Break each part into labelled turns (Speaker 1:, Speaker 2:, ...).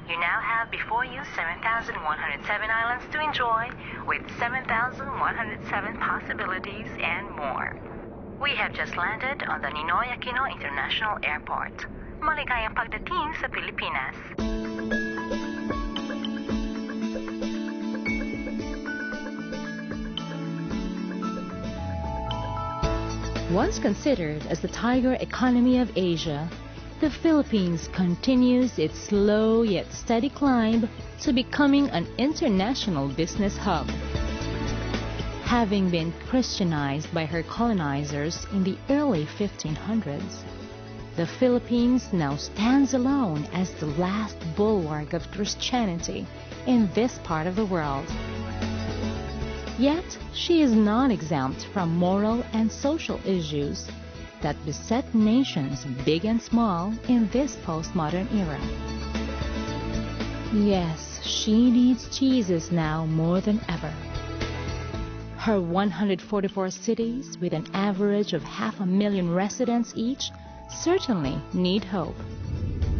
Speaker 1: You now have before you 7,107 islands to enjoy, with 7,107 possibilities and more. We have just landed on the Ninoy Aquino International Airport. Maligayang pagdating sa Pilipinas.
Speaker 2: Once considered as the tiger economy of Asia, the Philippines continues its slow yet steady climb to becoming an international business hub. Having been Christianized by her colonizers in the early 1500s, the Philippines now stands alone as the last bulwark of Christianity in this part of the world. Yet, she is not exempt from moral and social issues that beset nations big and small in this postmodern era. Yes, she needs Jesus now more than ever. Her 144 cities, with an average of 500,000 residents each, certainly need hope.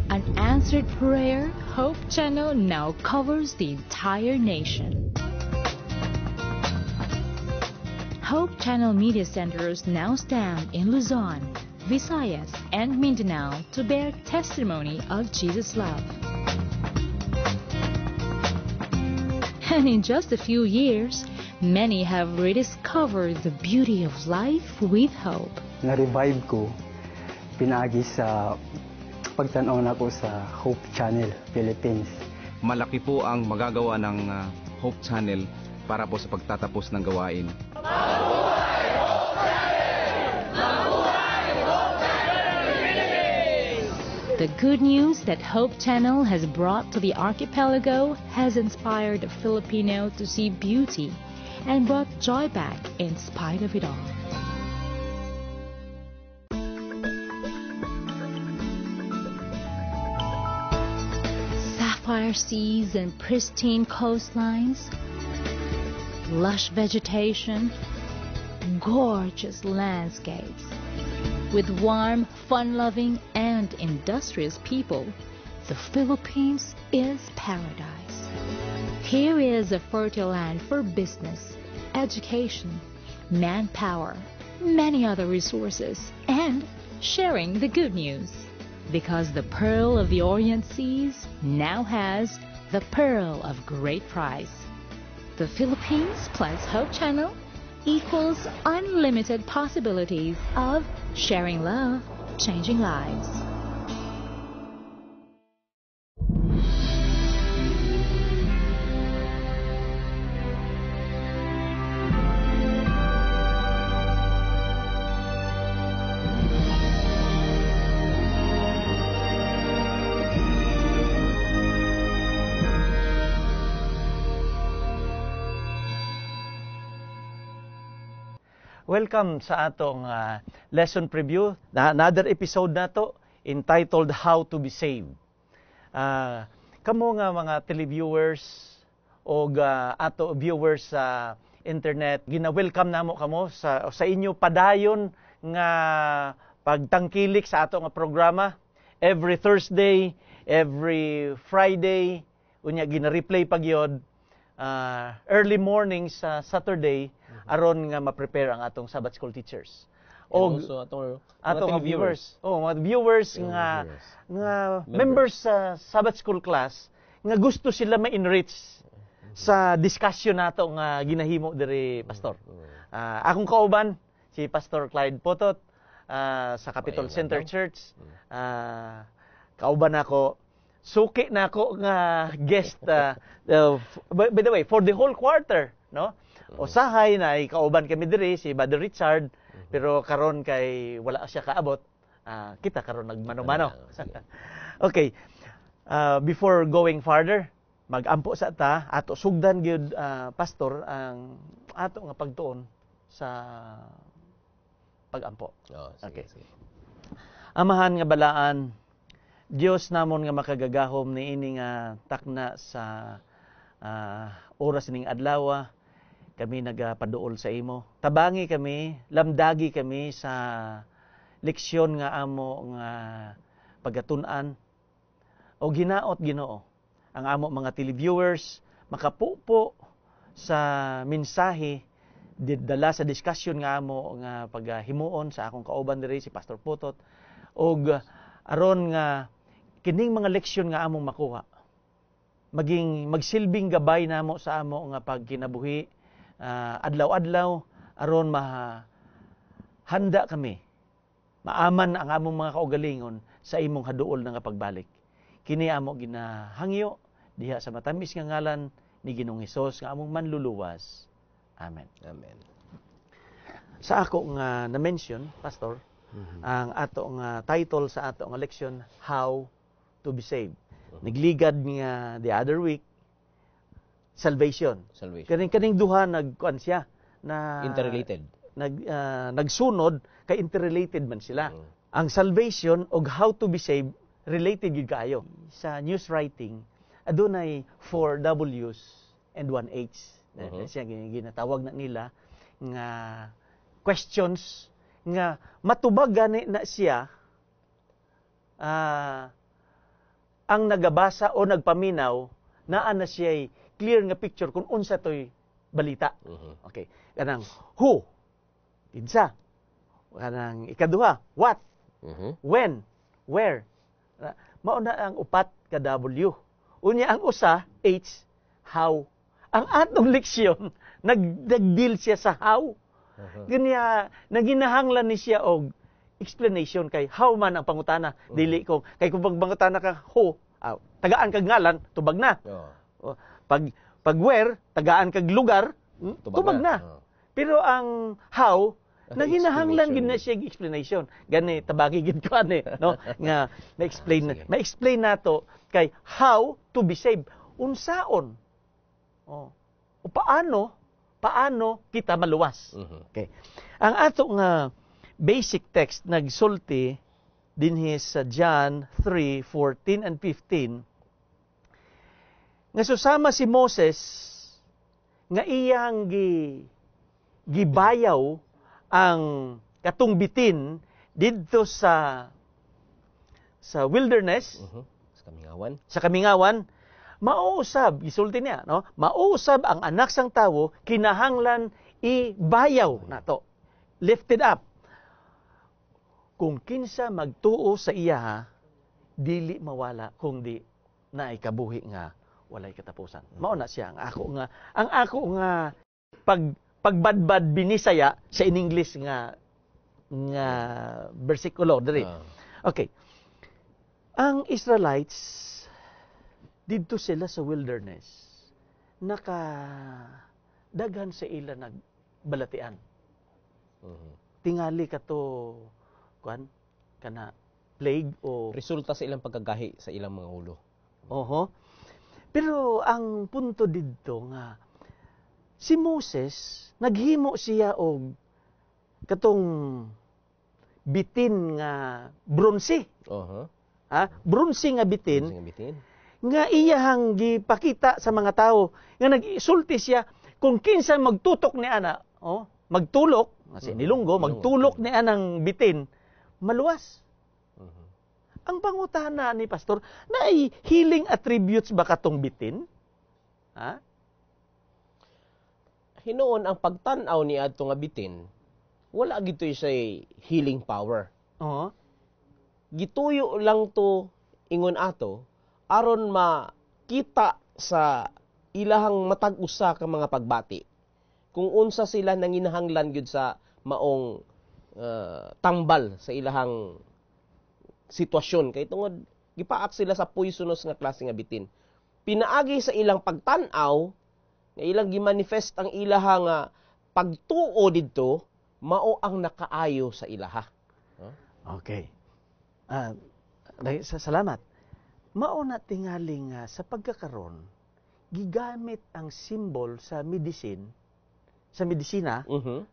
Speaker 2: An answered prayer, Hope Channel now covers the entire nation. Hope Channel media centers now stand in Luzon, Visayas, and Mindanao to bear testimony of Jesus' love. And in just a few years, many have rediscovered the beauty of life with hope.
Speaker 3: Na-revive ko, pinagi sa pagtanaw na ko sa Hope Channel Philippines.
Speaker 4: Malaki po ang magagawa ng Hope Channel para po sa pagtatapos ng gawain.
Speaker 2: The good news that Hope Channel has brought to the archipelago has inspired the Filipino to see beauty and brought joy back in spite of it all. Sapphire seas and pristine coastlines, lush vegetation, gorgeous landscapes. With warm, fun-loving, and industrious people, the Philippines is paradise. Here is a fertile land for business, education, manpower, many other resources, and sharing the good news. Because the Pearl of the Orient Seas now has the pearl of great price. The Philippines plus Hope Channel equals unlimited possibilities of sharing love, changing lives.
Speaker 5: Welcome sa atong lesson preview, another episode na to entitled How to be Saved. Kamo nga mga televiewers o ato viewers sa internet, gina-welcome namo kamo sa inyo padayon nga pagtangkilik sa ato nga programa. Every Thursday, every Friday, unya gina-replay pagyod. Early morning sa Saturday, aron nga ma-prepare ang atong Sabbath School teachers. O
Speaker 6: also
Speaker 5: atong viewers. Mga viewers nga members sa Sabbath School class nga gusto sila ma-enrich sa discussion nato nga ginahimo diri pastor. Akong kauban si Pastor Clyde Potot sa Capitol Center Church. Kauban ako, suki na ako nga guest by the way for the whole quarter, no? Usahay na ikauban kami diri si Brother Richard, pero karon kay wala siya kaabot, kita karon nagmano-mano. Okay, before going further, magampo sa ta ato sugdan gyud pastor ang ato nga pagtuon sa pagampo. Okay. Amahan nga balaan, Dios namon nga makagagahom niini nga takna sa oras ning adlaw, kami nagapaduol sa imo. Tabangi kami, lamdagi kami sa leksyon nga amo nga pagatun-an o ginaot Ginoo ang amo mga televiewers makapupo sa mensahe dala sa discussion nga amo nga paghimuon sa akong kauban diri si Pastor Putot og aron nga kining mga leksyon nga among makuha maging magsilbing gabay namo sa amo nga pagkinabuhi adlaw-adlaw aron handa kami maaman ang among mga kaugalingon sa imong haduol nga pagbalik. Kini amo ginahangyo diha sa matamis nga ngalan ni Ginoong Hesus nga among manluluwas. Amen.
Speaker 6: Amen.
Speaker 5: Sa ako nga na-mention, Pastor, ang ato nga title sa ato nga leksyon, How to be Saved. Nagligad nga the other week, Salvation. Kaning duha nagkuan siya na
Speaker 6: Interrelated.
Speaker 5: Nagsunod kay interrelated man sila. Ang salvation og how to be saved related gid kaayo. Sa news writing adunay 4 W's and 1 H. Siya ginatawag na nila nga questions nga matubag gani na siya ang nagabasa o nagpaminaw naa na siya clear nga picture kung unsa toy balita. Okay. Kanang who? Kinsa? Kanang ikaduha, what? When? Where? Mao na ang upat ka W. Unya ang usa, H, how. Ang atong leksyon, nagdeal siya sa how. Ganya, naginahanglan ni siya og explanation kay how man ang pangutana. Dili ko, kay kung pangutana ka, who, tagaan kag ngalan, tubag na. Pag where, tagaan kag lugar, tubag na. Pero ang how, naginahanglan gid na siya explanation. Gani tabagi gid ko ani, no? Nga ma-explain nato kay how to be saved. Unsaon? O paano kita maluwas? Okay. Ang ato nga basic text nagsulti dinhi sa John 3:14 and 15 nga susama si Moses nga iyang gibayaw ang katong bitin didto sa wilderness, sa kamingawan, mauusab, gisulti niya, no? Mauusab ang anak sang tawo kinahanglan ibayaw nato. Lifted up. Kung kinsa magtuo sa iya, dili mawala kung di na ikabuhi nga walay katapusan. Mao na siya ang ako nga pagbadbad binisaya sa in English nga bersikulo diri. Okay. Ang Israelites didto sila sa wilderness daghan sa ila nagbalatian. Tingali kato kana plague o
Speaker 6: resulta sa ilang pagkagahi sa ilang mga ulo.
Speaker 5: Pero ang punto didto nga si Moses, naghimo siya og katong bitin nga bronze. Bronze nga bitin. Nga iyahang gipakita sa mga tao nga nag-isulti siya kung kinsa magtutok ni ana, magtulok, kasi nilunggo, magtulok ni anang bitin, maluwas. Ang pangutana ni pastor, naay healing attributes ba katong bitin?
Speaker 6: Hinoon ang pagtan-aw ni adto nga bitin, wala gitoy siya healing power. Gituyo lang to ingon ato aron makita sa ilahang matag usa ka mga pagbati. Kung unsa sila nanginahanglan gyud sa maong tambal sa ilahang sitwasyon kay tungod gipaak sila sa poisonous nga klase nga bitin. Pinaagi sa ilang pagtan-aw nga ilang gimanifest ang ilahang pagtuo didto mao ang nakaayo sa ilaha.
Speaker 5: Okay. Salamat. Mao na tingali nga sa pagkakaron gigamit ang symbol sa medicina,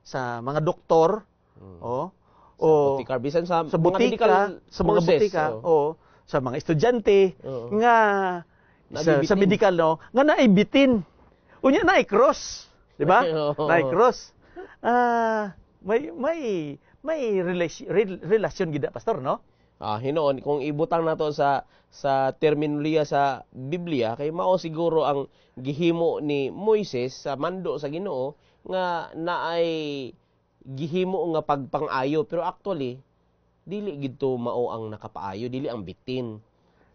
Speaker 5: sa mga doktor,
Speaker 6: sa
Speaker 5: butika, sa mga estudyante nga sa medical nga naay bitin. Unya naay cross, di ba? Naay cross. May relasyon gid pastor, no?
Speaker 6: Hinoon kung ibutang nato sa terminolohiya sa Biblia kay mao siguro ang gihimo ni Moises sa mando sa Ginoo nga naay gihimo nga pagpang-ayo, pero actually dili gid to mao ang nakapaayo, dili ang bitin.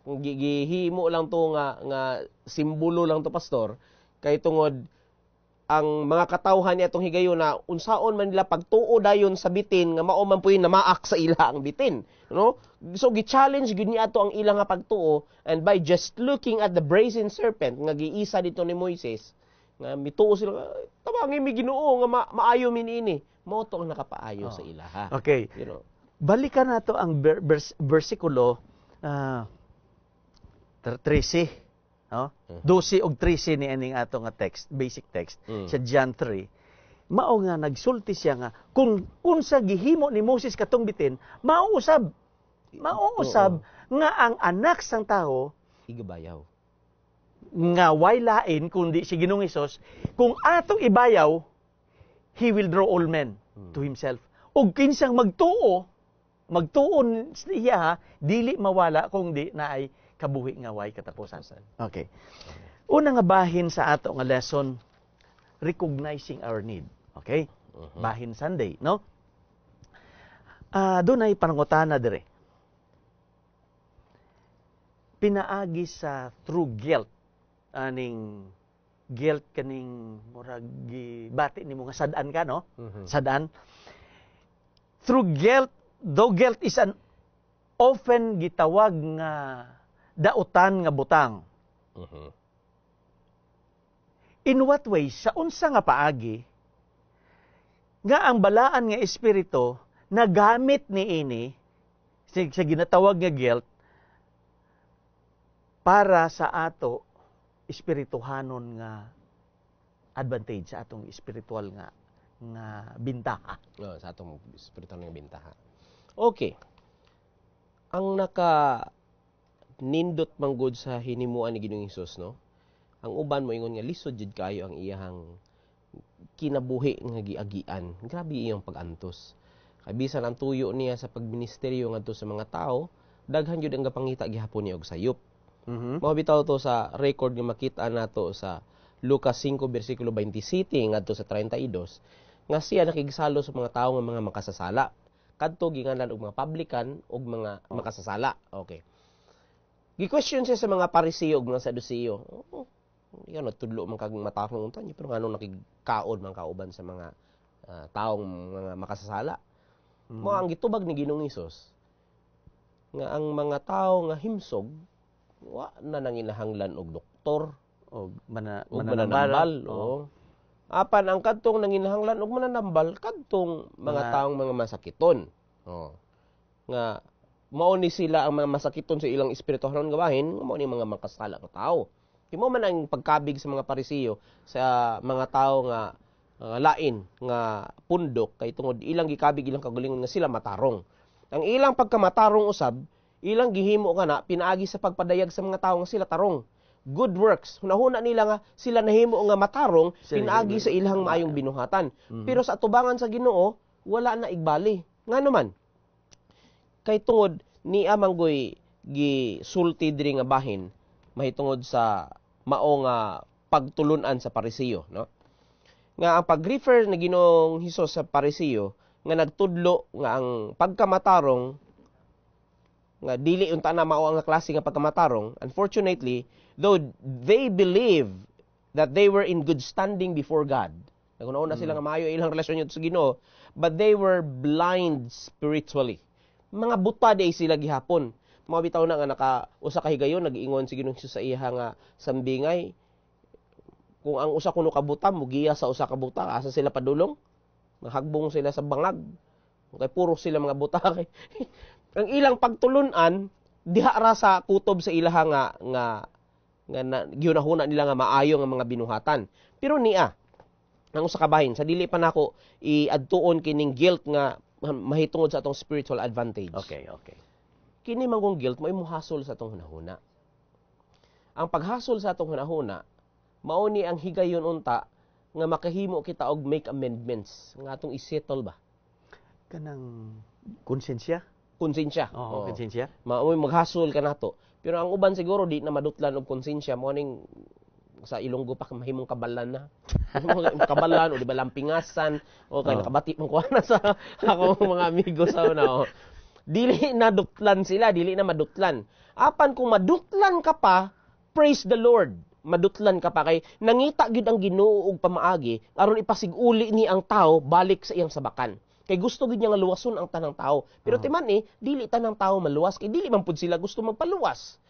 Speaker 6: Gihimo lang to nga simbolo lang to, pastor, kay tungod ang mga katawhan niya itong higayon na unsaon man nila pagtuo dayon sa bitin nga mao man puy namaak sa ila ang bitin, no? So gi-challenge gid niya ato ang ila nga pagtuo, and by just looking at the brazen serpent nga giisa dito ni Moises nga mituo sila, tabangi mi Ginoo nga maayo minini, mao to ang nakapaayo sa ila, ha.
Speaker 5: Okay.
Speaker 6: You know.
Speaker 5: Balikan nato ang versikulo 13. No? 12 og 13 ni aning ato nga text, basic text sa John 3. Mao nga nagsulti siya nga kung unsa gihimo ni Moses katong bitin, mauusab nga ang anak sang tawo
Speaker 6: Igabayaw.
Speaker 5: nga way lain kundi si Ginoong Hesus, kung atong ibayaw, he will draw all men to himself. Ug kinsang magtuon siya, dili mawala kung di naay kabuhi nga way katapusan. Okay. Una nga bahin sa ato nga lesson, recognizing our need. Okay? Bahin Sunday, no? Doon ay panangutana dire. Pinaagi sa true guilt, aning guilt kaning murag gibati nimo nga sad-an ka, no? Sad-an. Through guilt, though guilt is an often gitawag nga dautan nga butang. In what way? Sa unsa nga paagi nga ang balaan nga espiritu nagamit niini sa ginatawag nga guilt para sa ato espirituhanon nga advantage, sa atong spiritual nga bintaha.
Speaker 6: Sa atong spiritual nga bintaha. Okay. Ang nindot manggod sa hinimuan ni Ginoong Hesus, no? Ang uban mo ingon nga lisod jud kayo ang iyang kinabuhi nga giagian. Grabe iyang pag-antos. Kay bisan ang tuyo niya sa pagministeryo ngadto sa mga tao, daghan jud ang gapangita gihapon niya og sayop. Mao bitaw to sa record nga makita nato sa Lucas 5 bersikulo 27 ngadto sa 32 nga siya nakigsalo sa mga tawo nga mga makasasala. Kadto ginganan og mga publican og mga makasasala. Okay. Gi-question siya sa mga Pariseo ug mga Saduceo. Yan tudlo man kag matarong unta niya, pero ngano nakigkaon man kauban sa mga taong mga makasasala. Mo ang gitubag ni Ginoong Hesus nga ang mga tao nga himsog wa na nanginahanglan og doktor
Speaker 5: Og
Speaker 6: mananambal. Apan ang kadtong nanginahanglan og mananambal kadtong mga taong mga masakiton. Nga mao ni sila ang mga masakiton sa ilang espirituhanon nga bahin, mao ni mga makasala nga tao. Himo man ang pagkabig sa mga Pariseo sa mga tao nga lain nga pundok kay tungod ilang gikabig ilang kagulingon nga sila matarong. Ang ilang pagkamatarong usab, ilang gihimo kana pinaagi sa pagpadayag sa mga tao nga sila tarong. Good works. Hunahuna nila nga sila nahimo nga matarong, pinaagi sa ilang maayong binuhatan. Pero sa atubangan sa Ginoo, wala na igbali. Ngano man? Kay tungod ni amanggoy gisulti diri nga bahin mahitungod sa mao nga pagtulunan sa Pariseo, no? Nga ang pag-refer na Ginoong Hesus sa Pariseo nga nagtudlo nga ang pagkamatarong nga dili unta na mao ang klase nga pagkamatarong, unfortunately, though they believe that they were in good standing before God, naguna-una sila nga maayo ilang relasyon sa Ginoo, but they were blind spiritually. Mga buta day sila gihapon. Mga bitaw na nga usa ka higayon nag-ingon si Ginoong Hesus sa iya nga sambingay, kung ang usa kuno ka buta mugiya sa usa ka buta, asa sila padulong? Mahagbong sila sa bangag. Okay, puro sila mga buta kay. Ang ilang pagtulunan diha ra sa kutob sa ilaha nga gihunahuna nila nga maayo nga mga binuhatan. Pero niya ang usa ka bahin sa dili pa nako iadtuon kining guilt nga mahitungod sa atong spiritual advantage.
Speaker 5: Okay.
Speaker 6: Kini manggong guilt mo imuhasol sa atong hunahuna. Ang paghasol sa atong hunahuna mao ni ang higayon unta nga makahimo kita og make amendments nga atong isettle ba
Speaker 5: kanang konsensya.
Speaker 6: konsensya.
Speaker 5: Oo, konsensya.
Speaker 6: Maoy maghasol ka nato. Pero ang uban siguro di na madutlan og konsensya mo ning sa Ilonggo pa mahimong kabalan na. Mahimong kabalan o di ba lampingasan o kay nakabati mo kuana sa ako mga amigo sa una. Dili na dutlan sila, dili na madutlan. Apan kung madutlan ka pa, praise the Lord. Madutlan ka pa kay nangita gyud ang Ginoo og pamaagi aron ipasiguli ni ang tao balik sa iyang sabakan. Kay gusto gid niya nga luwason ang tanang tao. Pero timan dili tanang tao maluwas kay dili man pud sila gusto magpaluwas.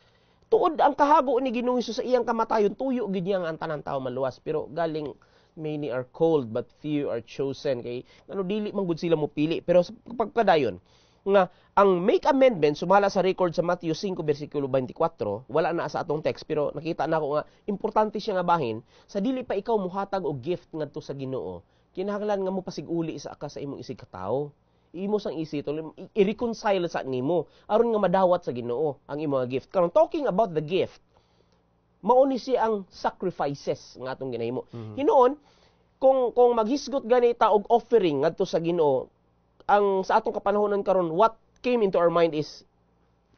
Speaker 6: Tuod ang kahago ni Ginoong Hesus sa iyang kamatayon, tuyo gid niya nga ang tanang tao maluwas. Pero galing many are called but few are chosen. Kay dili man gud sila mopili. Pero sa pagpadayon nga ang make amendment sumala sa record sa Matthew 5 bersikulo 24, wala na sa atong text pero nakita na ko nga importante siya nga bahin sa dili pa ikaw muhatag og gift ngadto sa Ginoo. Kinahanglan nga mo pasiguli sa imong isig ka tawo. Imo sang isito i-reconcile sa nimo aron nga madawat sa Ginoo ang imong gift. Karon talking about the gift, mao ni siya ang sacrifices nga atong ginahimo. Hinoon kung maghisgot ganita og offering ngadto sa Ginoo, ang sa atong kapanahonan karon what came into our mind is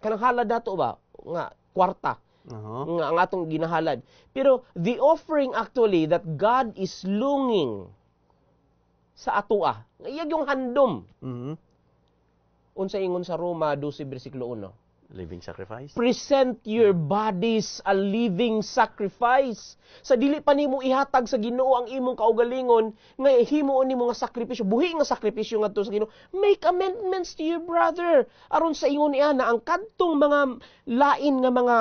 Speaker 6: kanang halad dato ba nga kwarta. Nga ang atong ginahalad. Pero the offering actually that God is longing sa atoa. Iyag yung handom. Unsa ingon sa Roma 12 bersikulo 1.
Speaker 5: Living sacrifice.
Speaker 6: Present your bodies a living sacrifice. Sa dili pa nimo ihatag sa Ginoo ang imong kaugalingon nga himuon nimo nga sakripisyo, buhi nga sakripisyo ngadto sa Ginoo. Make amendments to your brother. Aron sa ingon niya na ang kadtong mga lain nga mga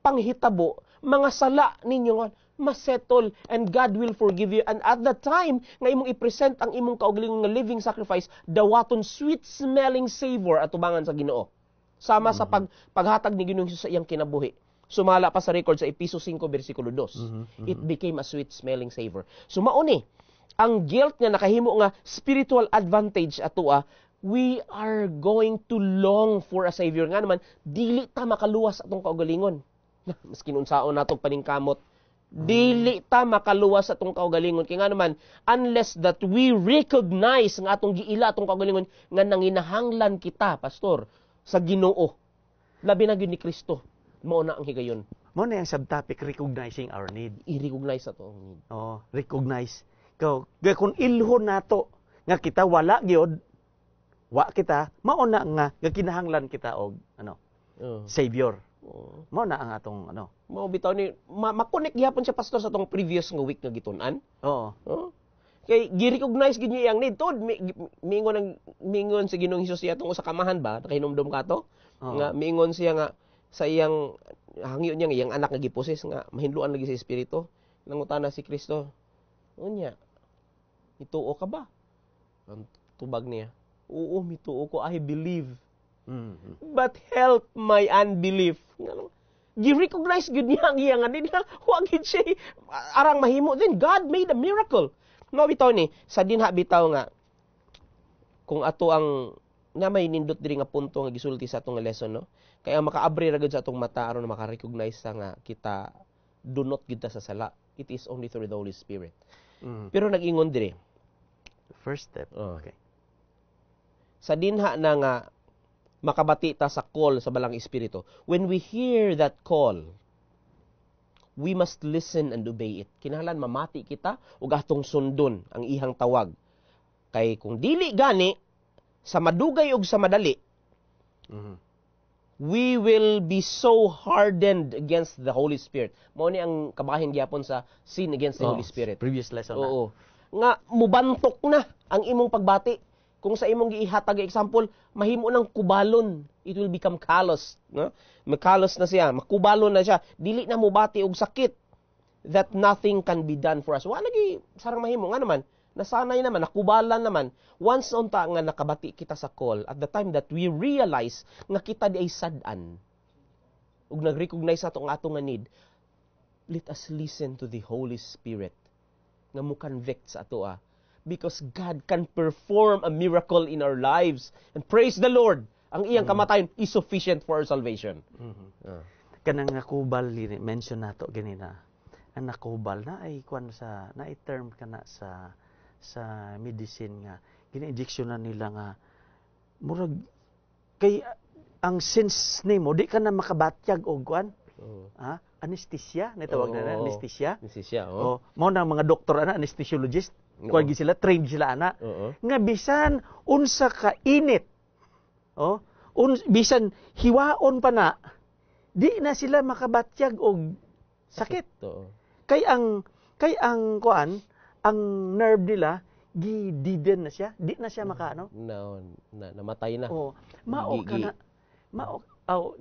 Speaker 6: panghitabo, mga sala ninyo nga masettle and God will forgive you. And at that time nga imong i-present ang imong kaugalingon nga living sacrifice, dawaton sweet smelling savor atubangan sa Ginoo. Sama sa paghatag ni Ginoong Hesus sa iyang kinabuhi. Sumala pa sa record sa Efeso 5 bersikulo 2. It became a sweet smelling savor. So mao ni ang guilt nga nakahimo nga spiritual advantage atoa, we are going to long for a savior. Nga naman dili ta makaluwas atong kaugalingon. Maski unsaon natong paningkamot, dili ta makaluwas atong kaugalingon. Kaya nga naman, unless that we recognize nga atong giila atong kaugalingon nga nanginahanglan kita, pastor, sa Ginoo. Labi na gyud ni Kristo. Mao na ang higayon.
Speaker 5: Mo na yung subtopic, recognizing our need.
Speaker 6: I-recognize ato ang need.
Speaker 5: Oh, recognize. Kung ilhon nato nga kita wala gyud, wa kita, mao na nga kinahanglan kita og savior. Mao na ang atong
Speaker 6: Mao bitaw ni ma-connect gyapon siya pastor sa atong previous nga week nga gitun-an.
Speaker 5: Oo.
Speaker 6: Kay gi-recognize gid niya ang need tod miingon si Ginoong Hesus siya tong usa ka amahan ba nakahinumdom kato nga miingon siya nga sa iyang hangyo niya nga iyang anak nga giposes nga mahinluan lagi sa espiritu. Nangutana si Kristo, unya mituo ka ba? Ang tubag niya, oo mituo ko, I believe. But help my unbelief. Gi-recognize gud niya ang iyang need na wa gid siya arang mahimo. Then God made a miracle. No bitaw ni sa dinha bitaw nga kung ato ang na may nindot diri nga punto nga gisulti sa atong lesson no. Kaya makaabri ra gud sa atong mata aron maka-recognize sa nga kita dunot gid ta sa sala. It is only through the Holy Spirit. Pero nag-ingon diri.
Speaker 5: First step. Okay.
Speaker 6: Sa dinha na nga makabati ta sa call sa balang espiritu. When we hear that call, we must listen and obey it. Kinahanglan mamati kita ug atong sundon ang ihang tawag. Kay kung dili gani sa madugay ug sa madali, we will be so hardened against the Holy Spirit. Mao ni ang kabahin gyapon sa sin against the Holy Spirit.
Speaker 5: Previous lesson na.
Speaker 6: Oo. Nga mubantok na ang imong pagbati. Kung sa imong giihatag example, mahimo ng kubalon, it will become callous, no? Makalos na siya, makubalon na siya, dili na mo bati og sakit that nothing can be done for us. Wa lagi sarang mahimo nga naman, nasanay naman, nakubalan naman. Once unta nga nakabati kita sa call, at the time that we realize nga kita di ay sad-an ug nag-recognize ato nga atong need, let us listen to the Holy Spirit nga mo convict sa ato because God can perform a miracle in our lives. And praise the Lord, ang iyang kamatayon is sufficient for our salvation.
Speaker 5: Kanang nakubal, mention nato ganina. Ang nakubal na ay na term kana sa medicine nga gina-injection na nila nga murag Kay ang sense nimo di ka na makabatyag og kuan. Anesthesia, natawag na anesthesia.
Speaker 6: Anesthesia,
Speaker 5: Oh, mao na mga doktor ana anesthesiologist. Kuan gi sila, trained sila ana. Nga bisan unsa ka init. Bisan hiwaon pa na, di na sila makabatyag og sakit. Kay ang kuan, ang nerve nila gididen na siya, di na siya makaano.
Speaker 6: Namatay na.
Speaker 5: Mao kana.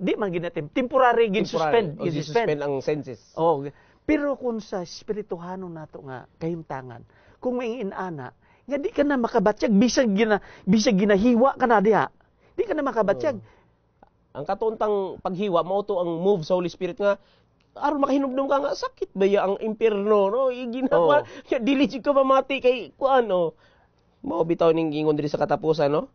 Speaker 5: Di man ginatim. Temporary gin-suspend.
Speaker 6: Gin-suspend ang senses.
Speaker 5: Pero kung sa espirituhano nato nga kahimtangan, kung may inana, nga di ka na makabatyag, bisag ginahiwa ka na diha. Di ka na makabatyag.
Speaker 6: Ang katuntang paghiwa, mao to ang move sa Holy Spirit nga, aron makahinumdum ka nga, sakit ba ya ang impierno, no? Ginagawa, dili jud ka mamati kay kuan, no? Mao bitaw ning ingon diri sa katapusan, no?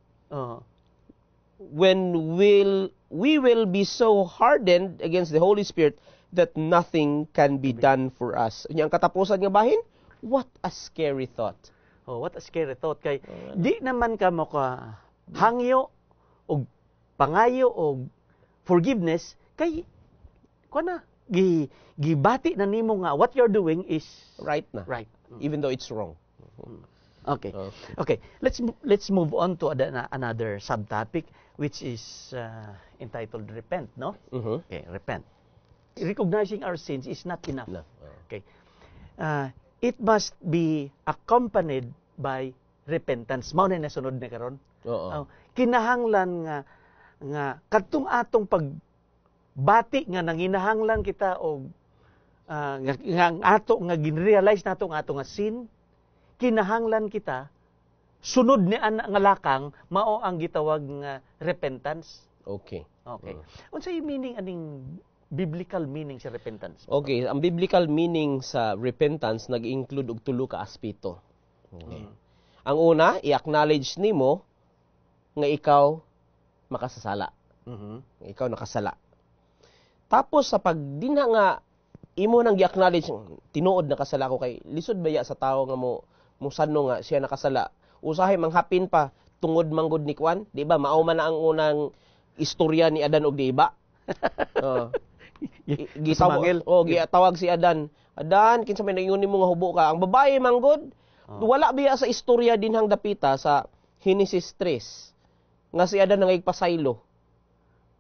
Speaker 6: When we will be so hardened against the Holy Spirit that nothing can be done for us. Ang katapusan nga bahin, what a scary thought.
Speaker 5: What a scary thought. Kay di naman ka mo ka hangyo o pangayo o forgiveness, kay kuana gibati na nimo nga what you're doing is
Speaker 6: right na.
Speaker 5: Right.
Speaker 6: Even though it's wrong.
Speaker 5: Okay. Let's move on to another subtopic, which is entitled repent, no? Okay, repent. Recognizing our sins is not enough.
Speaker 6: No.
Speaker 5: Okay. It must be accompanied by repentance. Mao na nasunod na karon. Kinahanglan nga kadtong atong pagbati nga nanginahanglan kita og nga ato nga ginrealize nato nga ato nga sin, kinahanglan kita sunod ni ana nga lakang mao ang gitawag nga repentance.
Speaker 6: Okay.
Speaker 5: Unsay meaning aning biblical meaning sa repentance?
Speaker 6: Okay, ang biblical meaning sa repentance nag-include og tulo ka aspeto. Ang una, i-acknowledge nimo nga ikaw makasasala. Ikaw nakasala. Tapos sa pagdina nga imo nang gi-acknowledge, tinuod na kasala ko, kay lisod baya sa tao nga mo sanno nga siya nakasala. Usahay manghapin pa tungod manggod ni Kwan, di ba? Mao man na ang unang istorya ni Adan og di ba? Gitawag si Adan. Adan, kinsa may naingon nimo nga hubo ka? Ang babae manggod, wala biya sa istorya dinhang dapita sa Genesis 3 nga si Adan nangigpasaylo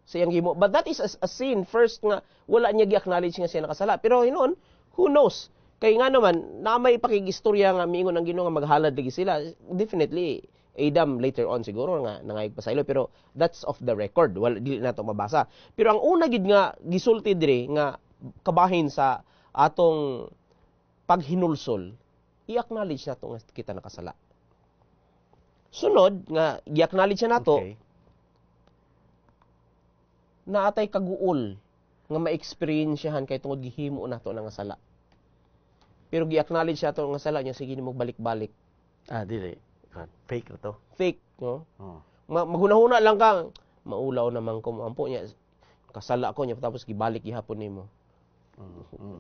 Speaker 6: sa iyang gimo. But that is a sin. First nga, wala niya gi-acknowledge nga siya nakasala. Pero hinon, who knows? Kaya nga naman, na may pakigistorya nga miingon ang Ginoo nga maghalad lagi sila. Definitely, Adam later on siguro nga nangayigpasaylo. Pero that's off the record. Wala, dili na ito mabasa. Pero ang una gid nga gisulti diri nga kabahin sa atong paghinulsol, i-acknowledge nato nga kita nakasala. Sunod nga i-acknowledge nato, na atay kaguol nga ma-experiensyahan kay tungod gihimo nato nga sala. Pero gi-acknowledge nato nga sala niya, sige nimo balik-balik.
Speaker 5: Dili. Fake na to.
Speaker 6: Fake, no? Maghunahuna lang ka, maulaw naman ko ampo niya. Kasala ko niya tapos gibalik gihapon nimo.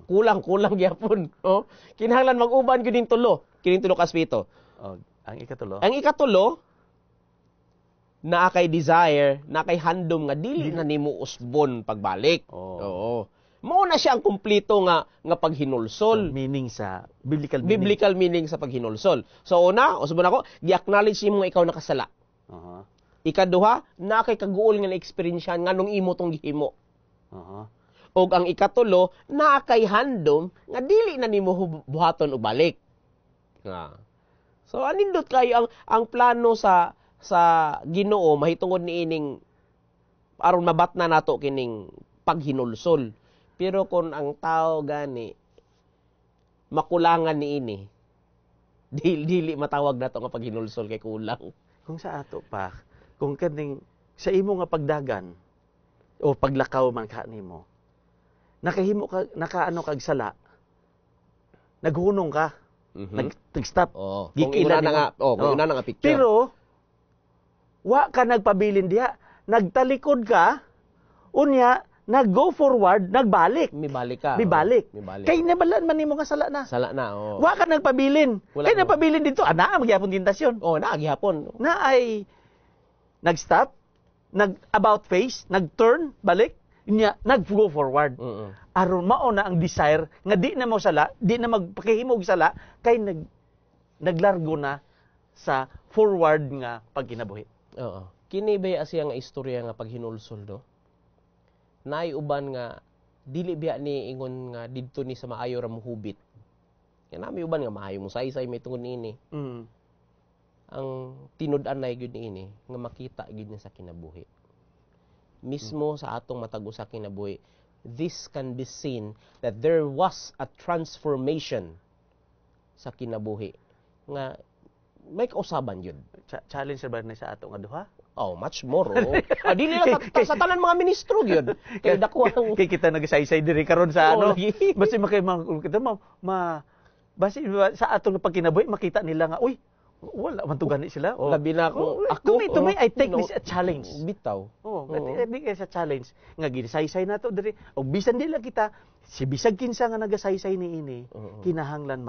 Speaker 6: Kulang gihapon, no? Kinahanglan mag-uban kining tulo ka aspeto.
Speaker 5: Ang ikatulo.
Speaker 6: Ang ikatulo, na kay desire, na kay handom nga dili na nimo usbon pagbalik. Oo. Mao na siya ang kumpleto nga paghinulsol.
Speaker 5: Meaning sa biblical
Speaker 6: meaning sa paghinulsol. So una, usbon ako, gi-acknowledge nimo nga ikaw nakasala. Ikaduha, na kay kaguol nga na-experiencehan nganong imo tong gihimo. Og ang ikatulo, na kay handom nga dili na nimo buhaton og balik. So anindot kayo ang plano sa Ginoo mahitungod niining aron mabatna nato kining paghinulsol. Pero kung ang tao gani makulangan niini, dili matawag nato nga paghinulsol kay kulang.
Speaker 5: Kung sa ato pa, kung kaning sa imo nga pagdagan o paglakaw man ka nimo, nakahimo ka nakaano kag sala, naghunong ka, nag-stop.
Speaker 6: Kung una na nga picture.
Speaker 5: Pero wa ka nagpabilin diha, nagtalikod ka, unya nag-go forward, nagbalik.
Speaker 6: Mibalik ka.
Speaker 5: Mibalik. Kay nabalaan man nimo nga sala na.
Speaker 6: Sala na,
Speaker 5: Wa ka nagpabilin. Kay nagpabilin dito, ana magyapon tentasyon.
Speaker 6: Naagihapon.
Speaker 5: Na ay nag-stop, nag-about face, nag-turn, balik, niya, nag-go forward. Aron mao na ang desire, nga di na mo sala, di na magpakihimog sala, kay naglargo na sa forward nga pagkinabuhi.
Speaker 6: Oo. Kini ba siya nga istorya nga paghinulsol, no? Naay uban nga dili biya ni ingon nga didto ni sa maayo ra mohubit. Yan nami uban nga maayo mo saysay may tungod niini. Ang tinud-an na gyud niini nga makita gyud niya sa kinabuhi. Mismo sa atong matag usa kinabuhi, this can be seen that there was a transformation sa kinabuhi nga may kausaban yun.
Speaker 5: Challenge sa ba na sa ato nga duha?
Speaker 6: Oh, much more. Oh. Dili lang sa tanan mga ministro yun. Kay dako ang
Speaker 5: kay kita nagasaysay diri karon sa ano.
Speaker 6: lagi.
Speaker 5: Basi makay kita basi sa atong pagkinabuhi makita nila nga uy, wala man to gani sila.
Speaker 6: Labi na ako.
Speaker 5: To me, I take this a challenge.
Speaker 6: Bitaw.
Speaker 5: Big sa challenge nga ginisaysay nato diri. Og bisan dila kita si bisag kinsa nga nagasaysay niini, kinahanglan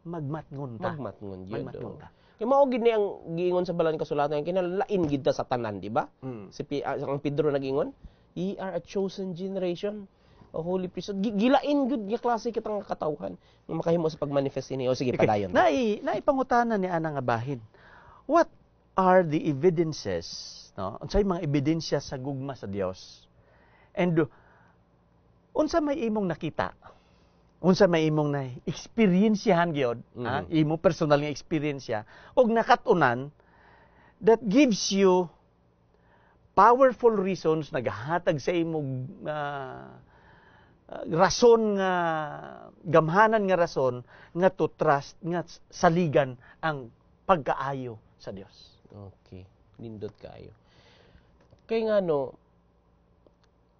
Speaker 5: magmatngon ta.
Speaker 6: Magmatngon yun.
Speaker 5: Magmatngon ta.
Speaker 6: Kaya mao gid ni ang giingon sa balang kasulatan kinalain gid ta sa tanan, di ba? Si ang Pedro nagingon, "Ye are a chosen generation, a holy priesthood." Gilain gud nga klase kitang katawhan nga makahimo sa pagmanifest ini. O sige, padayon.
Speaker 5: Naipangutanan ni ana nga bahin. What are the evidences, no? Unsay mga ebidensya sa gugma sa Dios? And unsa may imong nakita? Unsa may imong na experiencehan gyud, imo personal nga experience og nakatunan that gives you powerful reasons nagahatag sa imong rason nga gamhanan nga rason nga to trust nga saligan ang pagkaayo sa Dios.
Speaker 6: Okay, nindot kaayo. Kay nga no,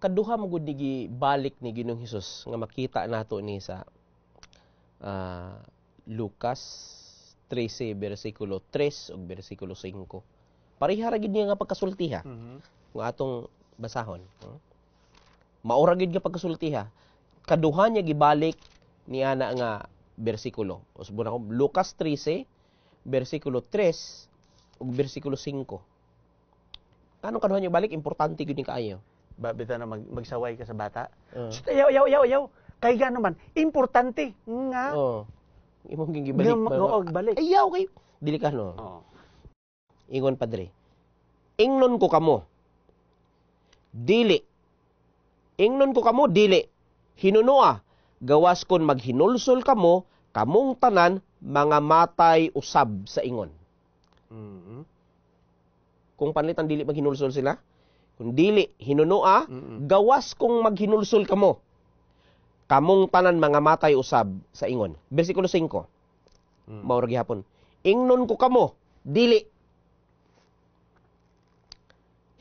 Speaker 6: kaduha mo gud ni balik ni Ginoong Hesus nga makita nato ni sa Lucas 13 bersikulo 3 ug bersikulo 5. Pareha ra gid niya nga pagkasultiha. Nga atong basahon. Maura gid nga pagkasultiha. Kaduha niya gibalik ni ana nga bersikulo. Usbon ako Lucas 13 bersikulo 3 ug bersikulo 5. Anong kaduha niya balik importante gid ni kaayo.
Speaker 5: Bita na magsaway ka sa bata. Yaw. Kay ga naman, importante nga.
Speaker 6: Imong gibalik
Speaker 5: balik.
Speaker 6: Ayaw kay dili ka no. Ingon padre. Ingnon ko kamo. Dili. Ingnon ko kamo dili. Hinunoa, gawas kon maghinulsol kamo, kamong tanan mga matay usab sa ingon. Kung panlitan dili maghinulsol sila, kung dili hinunoa, gawas kung maghinulsol kamo. Kamong tanan mga matay usab sa ingon. Bersikulo 5. Mao ra gihapon. Ingnon ko kamo, dili.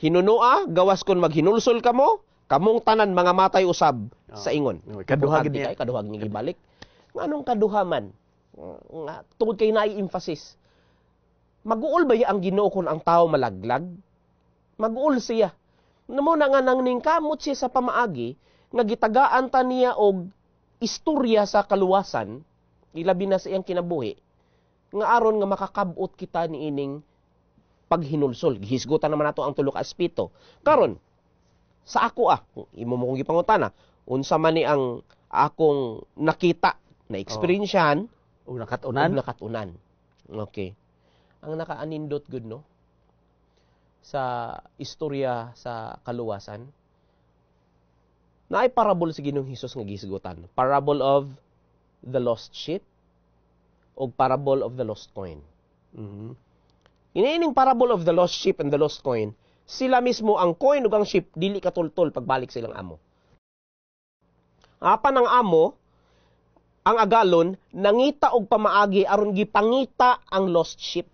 Speaker 6: Hinunoa, gawas kung maghinulsol kamo, kamong tanan mga matay usab sa ingon.
Speaker 5: Kaduha gid niya.
Speaker 6: Kaduha gid gibalik. Nganong kaduha man? Nga tungod kay naay emphasis. Maguol ba ang Ginoo kun ang tao malaglag? Maguol siya. Namo na nga nang ningkamot siya sa pamaagi, nga gitagaan ta niya og istorya sa kaluwasan, ilabi na sa iyang kinabuhi, nga aron nga makakabot kita niining paghinulsol. Gihisgutan naman nato ang tulo ka aspeto. Karon, sa ako imo mo kong gipangutana, unsa man ni ang akong nakita, na experiencehan,
Speaker 5: o nakatunan.
Speaker 6: Okay. Ang nakaanindot good no? Sa istorya sa kaluwasan, na ay parable si Ginoong Hesus nga gisgutan. Parable of the lost sheep o parable of the lost coin. Iniining parable of the lost sheep and the lost coin, sila mismo ang coin ug ang sheep dili katultol pagbalik silang amo. Apan ang amo, ang agalon, nangita og pamaagi aron gipangita ang lost sheep.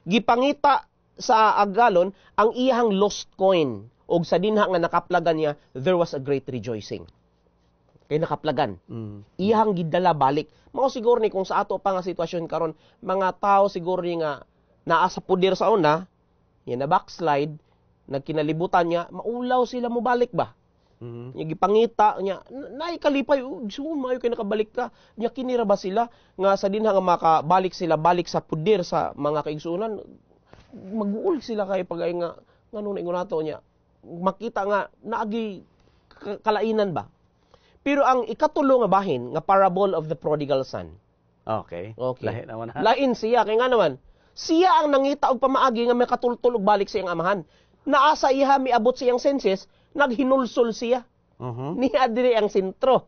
Speaker 6: Gipangita sa agalon ang iyang lost coin. Og sa dinha nga nakaplagan niya, there was a great rejoicing. Kay nakaplagan. Iyang gidala balik. Mao siguro ni kung sa ato pa nga sitwasyon karon, mga tao siguro ni nga naa sa puder sa una, yan na backslide, nagkinalibutan niya, maulaw sila mo balik ba? Nya gipangita niya, naay kalipay, sumayo kay nakabalik ka. Nya kinira ba sila nga sa dinha nga makabalik sila balik sa puder sa mga kaigsuonan? Maguol sila kay pagay nga Nganong ingon nato niya makita nga naagi kalainan ba. Pero ang ikatulo nga bahin nga parable of the prodigal son.
Speaker 5: Okay.
Speaker 6: Okay.
Speaker 5: Lahi naman ha.
Speaker 6: Lain siya kay nga naman siya ang nangita og pamaagi nga may katultol og balik sa iyang amahan. Naa sa iya miabot siyang senses, naghinulsol siya. Niya diri ang sentro.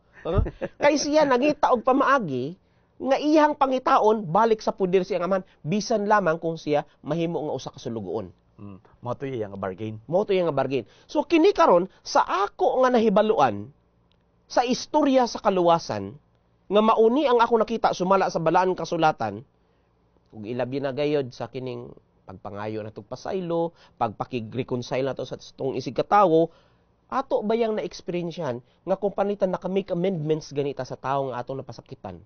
Speaker 6: Kay siya nangita og pamaagi nga iyang pangitaon balik sa puder siyang amahan bisan lamang kung siya mahimo nga usa ka sulugoon.
Speaker 5: Mo to iya nga bargain.
Speaker 6: Mo to yung nga bargain. So kini karon sa ako nga nahibaluan sa istorya sa kaluwasan nga mauni ang ako nakita sumala sa balaan kasulatan ug ilabi na gayod sa kining pagpangayo natong pasaylo, pagpakig-reconcile nato sa tong isig katawo, ato bayang na-experiencehan nga kung panitan naka-make amendments ganita sa tawo nga atong napasakitan.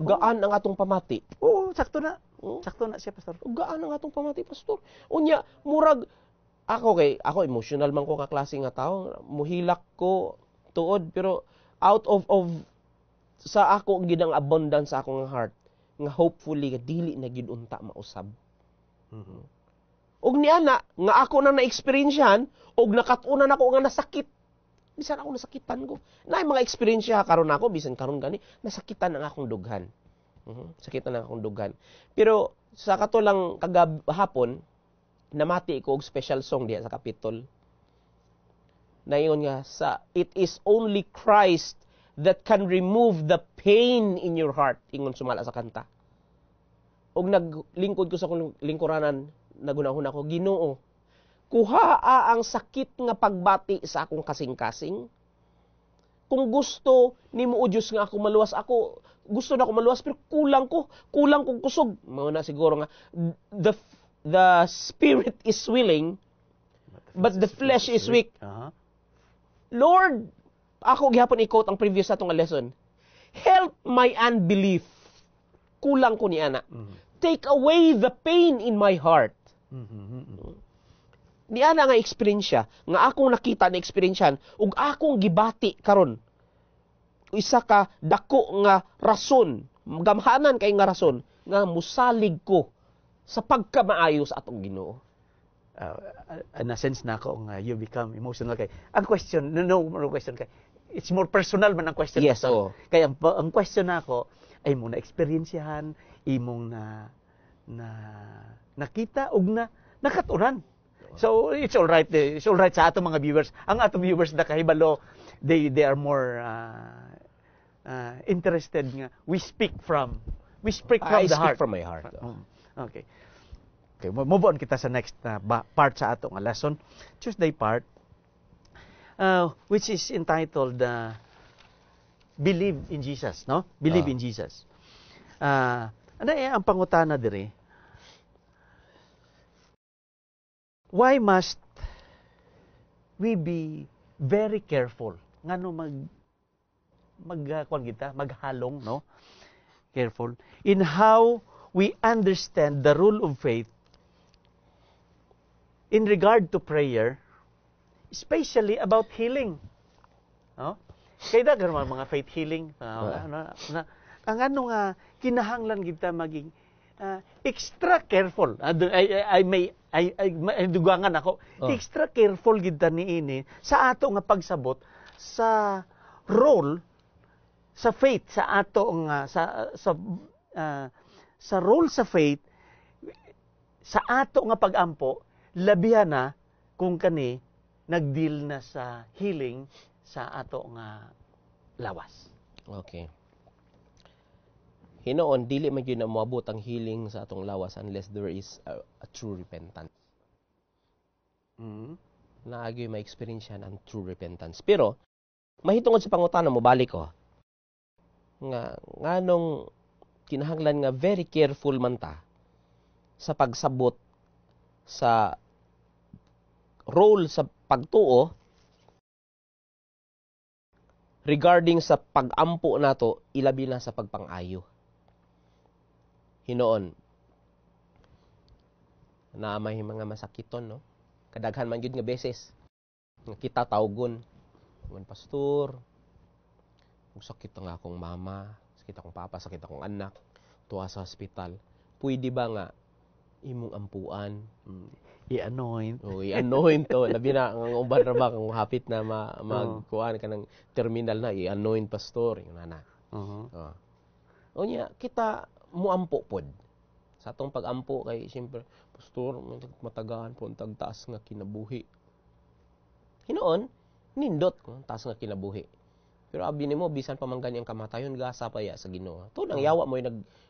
Speaker 6: Gaan ang atong pamati.
Speaker 5: Oo, sakto na. Sakto na siya, Pastor.
Speaker 6: Gaan ang atong pamati, Pastor. Unya, murag, ako emotional man ko kaklase nga tao, muhilak ko tuod, pero out of sa ako gidang abundance sa akong heart, nga hopefully, dili na gid unta mausab. Og niana, nga ako na na-experiencehan, og nakatunan ako nga nasakit. Bisan ako nasakitan ko. Na mga experience karon ako, bisan karon gani, nasakitan ang akong dughan. Sakitan ang akong dughan. Pero sa katulang kagahapon, namati ko og special song diya sa Kapitol. Naingon nga sa it is only Christ that can remove the pain in your heart. Ingon sumala sa kanta. Og naglingkod ko sa akong lingkuranan, nagunahon ako, Ginoo, kuhaa ang sakit nga pagbati sa akong kasing-kasing. Kung gusto nimo o Diyos nga ako maluwas, ako gusto na ako maluwas pero kulang kong kusog. Mao na siguro nga the spirit is willing but the flesh is weak. Lord, ako gihapon i-quote ang previous atong lesson. Help my unbelief. Kulang ko ni ana. Take away the pain in my heart. Di ana nga experience nga akong nakita na experiencehan ug akong gibati karon. Isa ka dako nga rason, gamhanan kay nga rason nga musalig ko sa pagkamaayo sa atong Ginoo.
Speaker 5: Na sense na ako nga you become emotional kay. Ang question, no question kay. It's more personal man ang question.
Speaker 6: Yes, oo.
Speaker 5: Kaya ang question nako ay mo na experiencehan, imong na nakita ug na nakaturan. So it's all right. It's all right sa atong mga viewers. Ang atong viewers na kahibalo, they are more interested nga we speak from the heart. I speak
Speaker 6: from my heart.
Speaker 5: Okay. Okay, move on kita sa next part sa atong lesson. Tuesday part, which is entitled Believe in Jesus, no? Believe in Jesus. Ano ang pangutana diri? Why must we be very careful? Ngano maghalong, no? Careful in how we understand the rule of faith in regard to prayer, especially about healing. No? Kaya dagan mga faith healing, ang kinahanglan kita maging extra careful. Ay dugangan ako. Extra careful kita niini sa ato nga pagsabot sa role sa faith sa ato nga sa role sa faith sa ato nga pagampo labihan na kung kani nagdeal na sa healing sa ato nga lawas.
Speaker 6: Okay. Hinoon, dili man yun na moabot ang healing sa atong lawas unless there is a true repentance. Naagi may experience yan ang true repentance. Pero, mahitungod sa pangutana mo, balik ko, nga nung kinahanglan nga very careful man ta sa pagsabot sa role sa pagtuo regarding sa pagampo nato ilabi na sa pagpangayo. Hinoon na may mga masakiton, no? Kadaghan man gyud nga beses nga kita tawgon ngon pastor, sakit nga akong mama, sakit akong papa, sakit akong anak, tuwa sa hospital. Pwede ba nga imong ampuan.
Speaker 5: I-anoint.
Speaker 6: O i-anoint to. Labi na ang uban ra ba kung hapit na magkuan ka ng terminal na i-anoint pastor yung nana. O niya kita muampo pod. Sa atong pag-ampo kay siyempre pastor matagaan po ang taas nga kinabuhi. Hinoon nindot ko taas nga kinabuhi. Pero abi nimo bisan pa man gani ang kamatayon gasa pa ya sa Ginoo. To nang yawa mo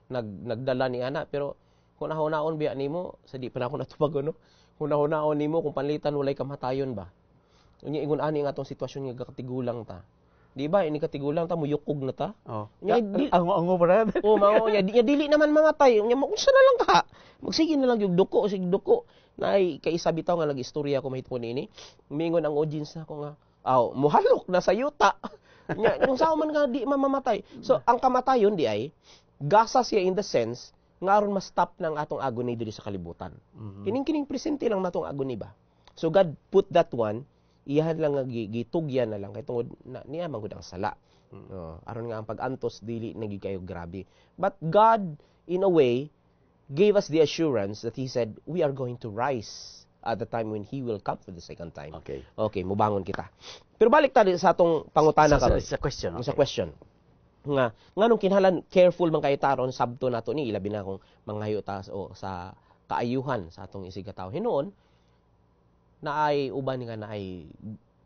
Speaker 6: nagdala ni ana pero kung nahunaon biya nimo sa di pa na ako natubag no. Hunahunaon nimo kung panlitan walay kamatayon ba. Unya ingon ani nga atong sitwasyon nga katigulang ta. Di ba ini katigulang ta muyukog na ta?
Speaker 5: Ango brad.
Speaker 6: Mao nya dili naman mamatay. Unya unsa na lang ta? Magsige na lang yung duko sig duko. Nay kaisa bitaw nga nag-istorya ko mahitpon ini. Mingon ang audience nako nga muhalok na sa yuta. Nya kung sao man nga di mamamatay. So ang kamatayon di ay gasa siya in the sense nga aron ma-stop ng atong agony diri sa kalibutan. Kining presente lang natong agony ba. So God put that one, iyahan lang nga gitugyan na lang kay tungod niya man gud ang sala. Aron nga ang pag-antos dili nagi kayo grabe. But God in a way gave us the assurance that He said we are going to rise at the time when He will come for the second time. Okay, mubangon kita. Pero balik ta sa atong pangutana karon.
Speaker 5: Sa question.
Speaker 6: Sa question. Nganong kinahanglan careful man kay taron sabto nato ni ilabi na kung manghayo ta sa kaayuhan sa atong isig ka tawo hinuon naay uban nga naay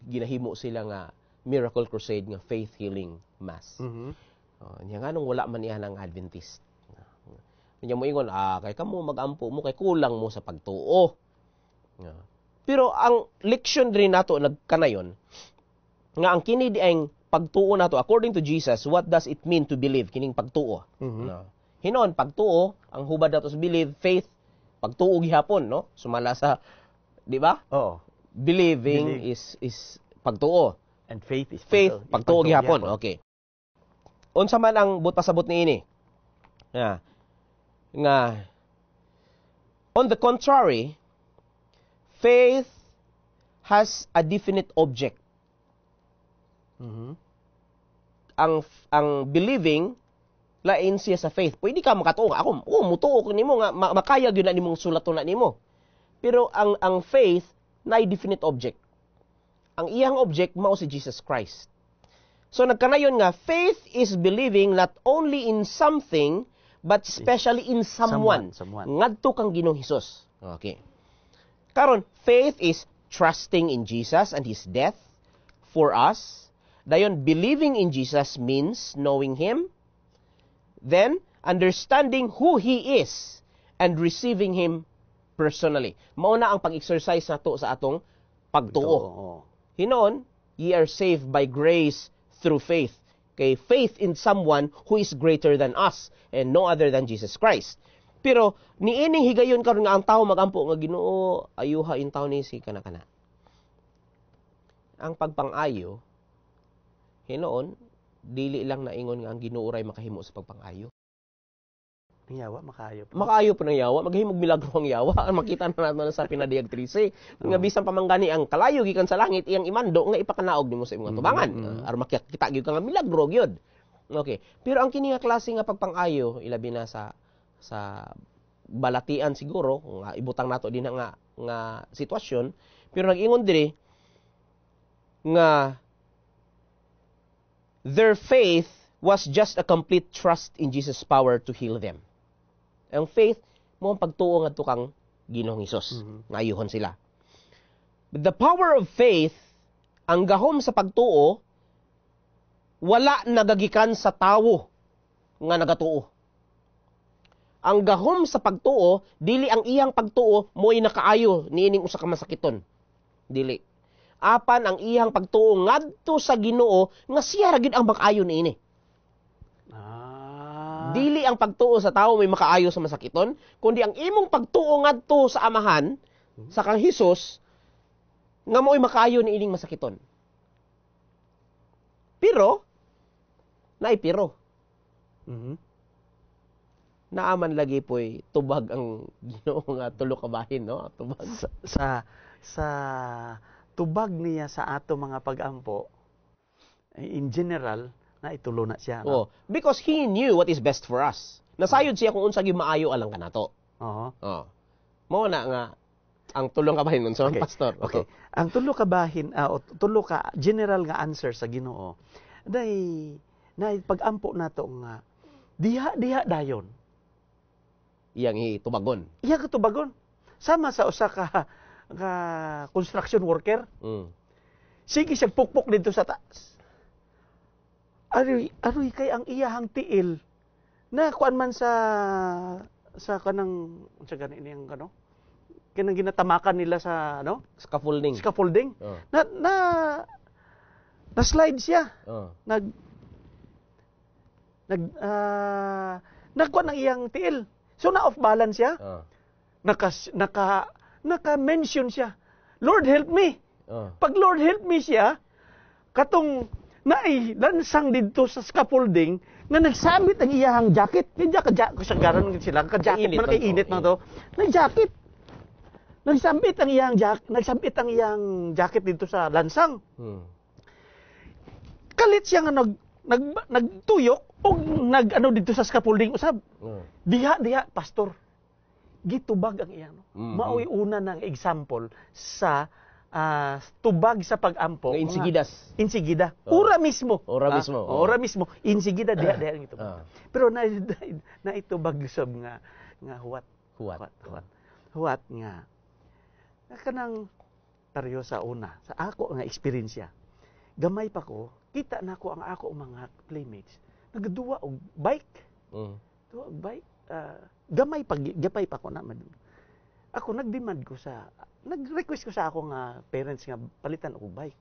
Speaker 6: ginahimo sila nga miracle crusade nga faith healing mass. Nya nganong wala man iyan ang Adventist. Nya mo ingon kay kamo magampo mo kay kulang mo sa pagtuo. Pero ang leksyon diri nato nagkanayon nga ang kini di ang pagtuo nato according to Jesus, what does it mean to believe kining pagtuo? Hinon pagtuo ang hubad nato sa believe, faith, pagtuo gihapon no? Sumala sa di ba? Believing is pagtuo.
Speaker 5: And faith is
Speaker 6: pagtuo gihapon. Okay. Unsa man ang pasabot niini? Nga on the contrary, faith has a definite object. Ang believing lain siya sa faith. Pwede ka makatuo. Ako mutuo ko nimo nga makaya gyud na nimong sulaton na nimo. Pero ang faith nay definite object. Ang iyang object mao si Jesus Christ. So nagkanayon nga faith is believing not only in something but especially in someone. Ngadto kang Ginoong Hesus. Okay. Karon faith is trusting in Jesus and His death for us. Dayon, believing in Jesus means knowing Him, then understanding who He is, and receiving Him personally. Mauna ang pag-exercise nato sa atong pagtuo. Hinon, ye are saved by grace through faith. Kay faith in someone who is greater than us, and no other than Jesus Christ. Pero, niining higayon karon nga ang tao magampo nga Ginoo, ayuha in taon ni si kana-kana. Ang pagpang-ayo, hinoon, dili lang naingon nga ang Ginoo ray makahimo sa pagpang-ayo.
Speaker 5: Ang yawa, makaayo.
Speaker 6: Makaayo po ng yawa, maghimog milagro ang yawa. Makita na natin sa pinadiyag 13. Nga bisan pamanggani ang kalayo gikan sa langit, iyang imando nga ipakanaog nimo sa imong tubangan. Aron makita gyud ka nga milagro gyud. Okay. Pero ang kini nga klase nga pagpang-ayo, ilabi na sa balatian siguro, nga ibutang nato din nga sitwasyon, pero nag-ingon diri nga their faith was just a complete trust in Jesus' power to heal them. Ang faith mo ang pagtuo ngadto kang Ginoong Hesus. Ngayuhon sila. But the power of faith, ang gahom sa pagtuo, wala nagagikan sa tawo nga nagatuo. Ang gahom sa pagtuo, dili ang iyang pagtuo mo'y nakaayo niining usa ka masakiton. Dili. Apan ang iyang pagtuo ngadto sa Ginoo nga siya ra gyud ang makaayo niini. Dili ang pagtuo sa tawo may makaayo sa masakiton, kundi ang imong pagtuo ngadto sa Amahan, sa kang Hesus, nga mo'y makaayo niining masakiton. Pero, naipiro. Naaman lagi po'y tubag ang Ginoo nga tulo ka bahin, no? Tubag.
Speaker 5: Sa tubag niya sa ato mga pag-ampo, in general, na itulo na siya. No?
Speaker 6: Because He knew what is best for us. Nasayod siya kung unsa gyud maayo alang kanato. Mao na nga ang tulong kabahin nun,
Speaker 5: Okay.
Speaker 6: pastor.
Speaker 5: Okay. Ang tulo ka bahin, o tulo ka general nga answer sa Ginoo. Day pag-ampo nato nga diha dayon.
Speaker 6: Iyang itubagon.
Speaker 5: Iya ka tubagon. Sama sa usa ka construction worker.
Speaker 6: Mm.
Speaker 5: Sige siya pukpok dito sa taas. Aroy kay ang iyahang tiil na kuan man sa kanang sa ganin yang ano kanang ginatamakan nila sa ano
Speaker 6: Scaffolding.
Speaker 5: scaffolding.
Speaker 6: Oh.
Speaker 5: Na slide siya.
Speaker 6: Oh.
Speaker 5: Nagkuan ng iyang tiil. So na off balance siya.
Speaker 6: Oh.
Speaker 5: Naka-mention siya. Lord help me.
Speaker 6: Oh.
Speaker 5: Pag Lord help me siya, katong lansang dito sa scaffolding na nagsabit ang iyahang jacket. Kaya kasagaran sila, ka-jacket
Speaker 6: Init
Speaker 5: man kay
Speaker 6: man to.
Speaker 5: init man to. Nag-jacket. Nagsabit ang iyang jacket dito sa lansang.
Speaker 6: Hmm.
Speaker 5: Kalit siya nga nagtuyok o nag-ano dito sa scaffolding usab.
Speaker 6: Oh.
Speaker 5: Diha, pastor. Gitubag ang iyang.
Speaker 6: Mhm.
Speaker 5: Mao'y una ng example sa tubag sa pag-ampo.
Speaker 6: Nga insigidas.
Speaker 5: Insigida.
Speaker 6: Oh.
Speaker 5: Ura mismo.
Speaker 6: Ora mismo. Oh.
Speaker 5: Ora mismo. Insigida, diha ang ito.
Speaker 6: Ah.
Speaker 5: Pero na itubag sab nga huwat. Huwat nga. Kanang taryo sa una. Sa ako nga experience. Gamay pa ko, kita na ko ang ako mga playmates. Nagduwa og bike.
Speaker 6: Mm.
Speaker 5: Duwa og bike. Gapay pa ko na. Ako nag-demand ko nag-request ko sa ako nga parents nga palitan og bike.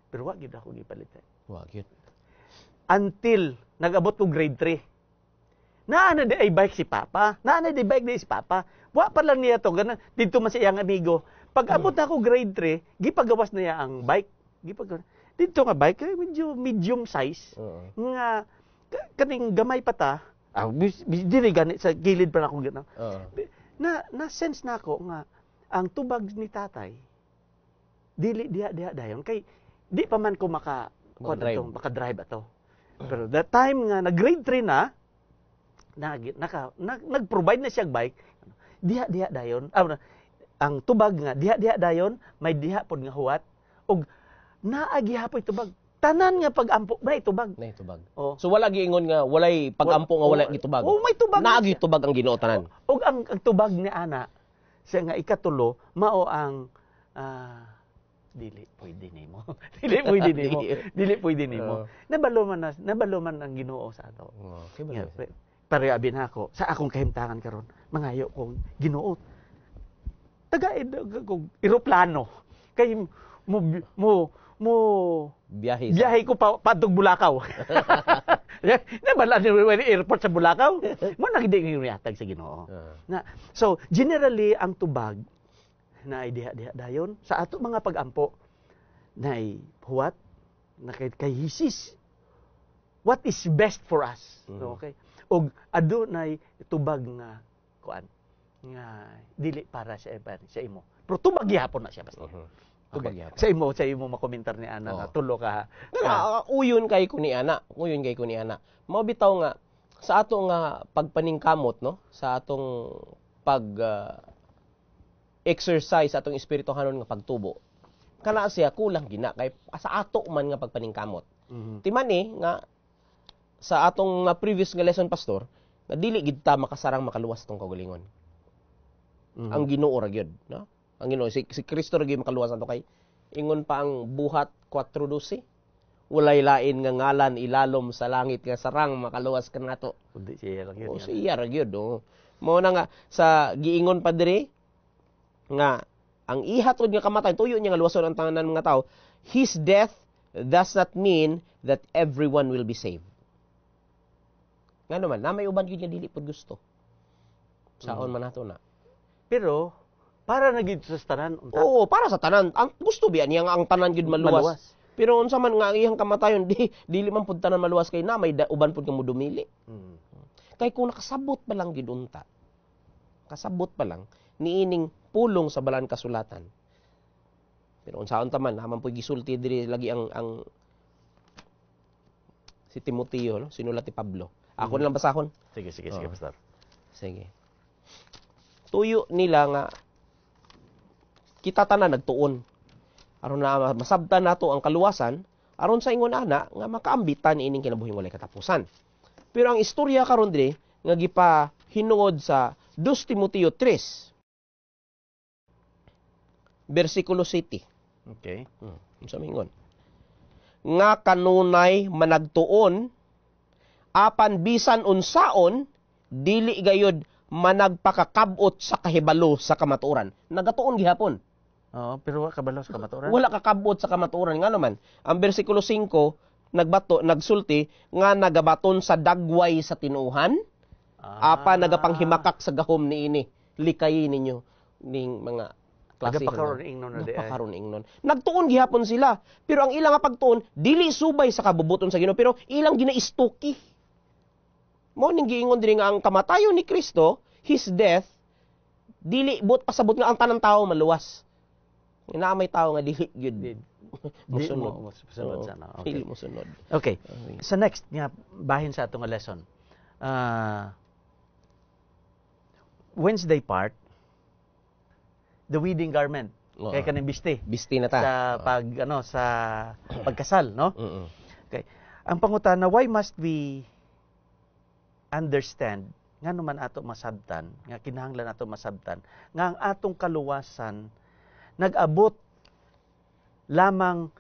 Speaker 5: Pero wa gyud ako gipalitan.
Speaker 6: Wa gyud.
Speaker 5: Until nag-abot ko grade 3. Naa na di ay bike si Papa. Naa na di bike di si Papa. Wa pa lang niya to ganun. Dito man sa iyang amigo. Pag abot na ako grade 3, gipagawas na niya ang bike. Dito nga bike medyo medium size.
Speaker 6: Oo.
Speaker 5: Nga kaning gamay pa ta. Dili gani sa gilid pa na ako gano.
Speaker 6: Oo.
Speaker 5: Na sense na ako nga ang tubag ni tatay dili diha dayon kay di pa man ko maka-drive ato. Pero that time nga nag-grade 3 na nag-provide na siya bike diha dayon. Ang tubag nga diha dayon may diha pod nga huwat og naa gihapoy tubag. Tanan nga pag-ampo may tubag.
Speaker 6: Nay tubag.
Speaker 5: Oh.
Speaker 6: So wala giingon nga walay pag-ampo nga wala gitubag.
Speaker 5: Oh, may tubag.
Speaker 6: Naagi tubag ang Ginoo tanan.
Speaker 5: Og ang tubag ni ana siya nga ikatulo mao ang dili pwede nimo. Dili pwede nimo. Nabalo man ang Ginoo sa ato.
Speaker 6: Okay ba?
Speaker 5: Pare abi na ako sa akong kahimtangan karon. Mangayo kong Ginoo. Kog eroplano. Kay mo
Speaker 6: Biyahe
Speaker 5: ko padtog Bulacau. Nabala ni airport sa Bulacau. Mo nagdi ni hatag sa Ginoo. So generally ang tubag na diha dayon sa ato mga pag-ampo na huwat na kay hisis. What is best for us? Okay? Og adunay tubag nga kuan nga dili para sa imo. Pero tubag gyapon na siya basta.
Speaker 6: Tubag
Speaker 5: Okay.
Speaker 6: gyapon.
Speaker 5: Sa imo makomentar ni ana nga
Speaker 6: Oo.
Speaker 5: tulo ka.
Speaker 6: Uyon kay ko ni ana. Mao bitaw nga sa ato nga pagpaningkamot no, sa atong pag exercise atong espirituhanon nga pagtubo. Kana siya kulang gina kay sa ato man nga pagpaningkamot. Timan nga sa atong previous nga lesson pastor, nga dili gid ta makasarang makaluwas tong kagalingon. Ang Ginoo ra gyud, no? Ang Ginoo si Kristo ra gyud makaluwas ato kay ingon pa ang buhat 4:12. Walay lain nga ngalan ilalom sa langit nga sarang makaluwas kanato.
Speaker 5: Kundi siya lang yun.
Speaker 6: O siya ra gyud, oh. Mao na nga sa giingon pa diri nga ang ihatod nga kamatay tuyo niya nga luwason ang tanan mga tao. His death does not mean that everyone will be saved. Nga naman, na may uban gyud nga dili pud gusto. Saon man nato na.
Speaker 5: Pero para na gid sa tanan unta.
Speaker 6: Oo, para sa tanan. Ang gusto biya niya nga ang tanan gyud maluwas. Pero unsa man nga ang iyang kamatayon dili man pud tanan maluwas kay na may uban pud nga modumili. Kay kung nakasabot pa lang gid unta. Kasabot pa lang niining pulong sa balan kasulatan. Pero unsaon ta man naman pud gisulti diri lagi ang si Timoteo no, sinulat ni Pablo. Ako na lang basahon.
Speaker 5: Sige,
Speaker 6: Oo.
Speaker 5: pastor.
Speaker 6: Sige. tuyo nila nga kita tanan nagtuon. Aron na masabtan nato ang kaluwasan, aron sa ingon ana nga makaambitan ining kinabuhing walay katapusan. Pero ang istorya karon dire nga gipa hinungod sa 2 Timoteo 3 versikulo 7.
Speaker 5: Okay.
Speaker 6: Unsa mingon? Nga kanunay managtuon apan bisan unsaon dili gayud managpakakabot sa kahibalo sa kamatuoran. Nagatuon gihapon.
Speaker 5: Oo, pero wa kabalo sa kamatuoran.
Speaker 6: Wala kakabot sa kamatuoran nga naman. Ang bersikulo 5 nagsulti nga nagabaton sa dagway sa tinuhan, apa nagapanghimakak sa gahom niini. Likayi ninyo ning mga klase.
Speaker 5: Nagapakaroon ingnon na di ay.
Speaker 6: Nagapakaroon ingnon. Nagtuon gihapon sila, pero ang ilang nga pagtuon dili subay sa kabubuton sa Ginoo, pero ilang ginaistuki. Mo ning giingon diri nga ang kamatayon ni Kristo, his death, dili but pasabot nga ang tanang tawo maluwas. Inaamay tawo nga dili gyud mosunod.
Speaker 5: Mosunod sana. Okay.
Speaker 6: Dili mosunod.
Speaker 5: Okay. Sa next nga bahin sa atong lesson. Wednesday part, the wedding garment. Kay kaning bisti.
Speaker 6: Bisti na ta.
Speaker 5: Sa sa pagkasal, no? Okay. Ang pangutana, why must we understand nga naman ato masabtan, nga kinahanglan ato masabtan, nga ang atong kaluwasan nag-abot lamang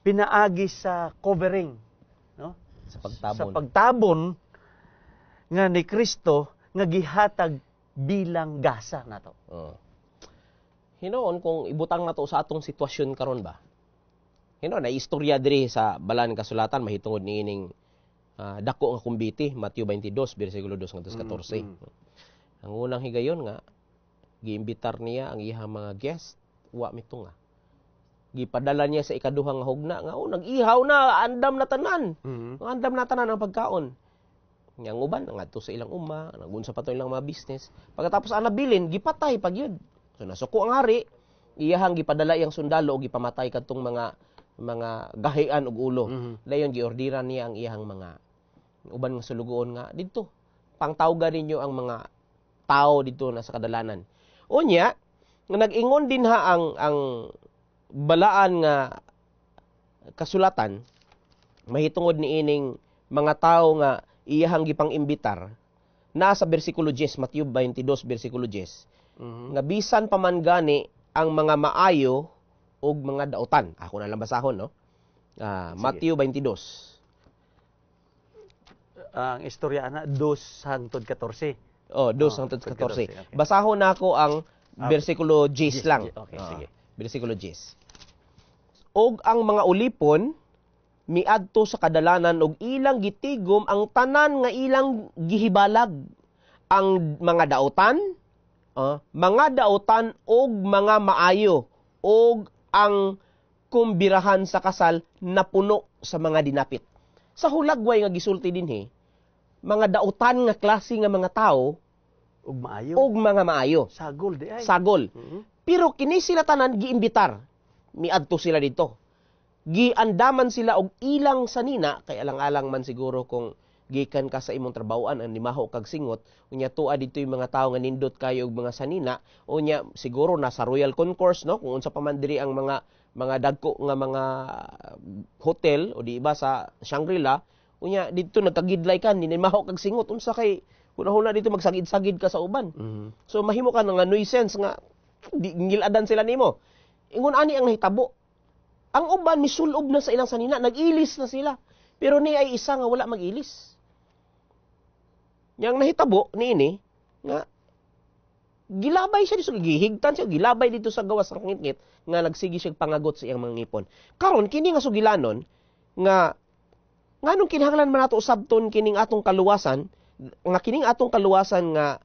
Speaker 5: pinaagi sa covering, no?
Speaker 6: Sa pagtabon.
Speaker 5: Sa pagtabon nga ni Kristo nga gihatag bilang gasa nato.
Speaker 6: Hinoon kung ibutang nato sa atong sitwasyon karon ba. Hinoon na istorya diri sa balan kasulatan mahitungod niining dako nga kumbiti, Mateo 22 bersikulo 2 ngadto 14. Ang unang higayon nga giimbitar niya ang iyang mga guest, wa mitunga. Gipadala niya sa ikaduhang hugna nga nag-ihaw na, andam na tanan. Andam na tanan ang pagkaon. Yang uban ngadto sa ilang umma, nagunsa pa to ilang mga business. Pagkatapos ang nabilin, gipatay pagyud. So nasuko ang hari, iyahang gipadala iyang sundalo o gipamatay kadtong mga gahian ug ulo. Dayon giordiran niya ang iyang mga uban nga sulugoon nga didto. Pangtawgan ninyo ang mga tao dito na sa kadalanan. Unya, nga nag-ingon din ha ang balaan nga kasulatan mahitungod niining mga tao nga iyahang gipang-imbitar nasa bersikulo 10, Mateo 22 bersikulo 10. Nga bisan pa man gani ang mga maayo ug mga dautan. Ako na lang basahon, no? Mateo 22.
Speaker 5: Ang istorya ana 2 hangtod 14.
Speaker 6: 2 hangtod 14. Okay. Basahon nako ang bersikulo 10 lang.
Speaker 5: Okay, sige.
Speaker 6: Bersikulo 10. Og ang mga ulipon miadto sa kadalanan og ilang gitigom ang tanan nga ilang gihibalag, ang mga dautan og mga maayo og ang kumbirahan sa kasal na puno sa mga dinapit. Sa hulagway nga gisulti dinhi, mga dautan nga klase nga mga tao og mga maayo.
Speaker 5: Sagol di ay.
Speaker 6: Sagol. Pero kini sila tanan giimbitar. Miadto sila dito. Giandaman sila og ilang sanina, kay alang-alang man siguro kung gikan ka sa imong trabahoan ang limaho kag singot, unya tuwa dito yung mga tao nga nindot kayo og mga sanina, unya siguro nasa Royal Concourse, no, kung unsa pa man diri ang mga dagko nga mga hotel o di iba sa Shangri-La, unya dito nagkagidlay ka limaho kag singot, unsa kay hunahuna dito magsagid-sagid ka sa uban. So mahimo ka nga nuisance nga giladan sila nimo. Ingon ani ang nahitabo. Ang uban misulob na sa ilang sanina, nag-ilis na sila. Pero ni ay isa nga wala mag-ilis. Yang nahitabo niini nga gilabay siya dito, gihigtan siya, gilabay dito sa gawas ng ngit-ngit nga nagsigi siya pangagot sa iyang mga ngipon. Karon kini nga sugilanon nga nganong kinahanglan man nato usabton kining atong kaluwasan, nga kining atong kaluwasan nga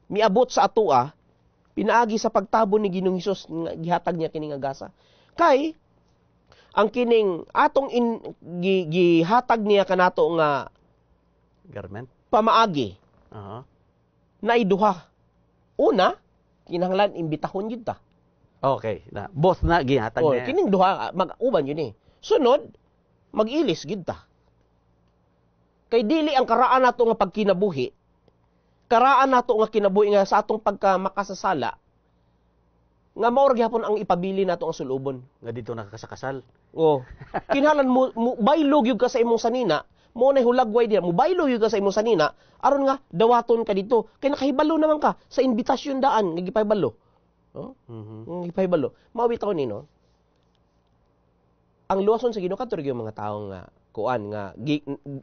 Speaker 6: miabot sa atoa pinaagi sa pagtabon ni Ginoong Hesus nga gihatag niya kining agasa. Kay ang kining atong gihatag niya kanato nga
Speaker 5: garment
Speaker 6: pamaagi. Naiduha. Una, kinahanglan imbitahon yun ta.
Speaker 5: Okay, na both na gihatag niya.
Speaker 6: Kining duha mag-uban yun eh. Sunod, mag-ilis gid ta. Kay dili ang karaan nato nga pagkinabuhi karaan nato nga kinabuhi nga sa atong pagka makasasala nga mao ra gyapon ang ipabili nato ang sulubon.
Speaker 5: Nga dito nakakasakasal.
Speaker 6: Oh. Kinahanglan mo baylog yug ka sa imong sanina, mo na hulagway diha, mo baylog yug ka sa imong sanina aron nga dawaton ka dito. Kay nakahibalo naman ka sa invitasyon daan nga gipahibalo. Oh? Gipahibalo. Mao bitaw ni no. Ang luwason sa Ginoo kadto yung mga tawo nga kuan nga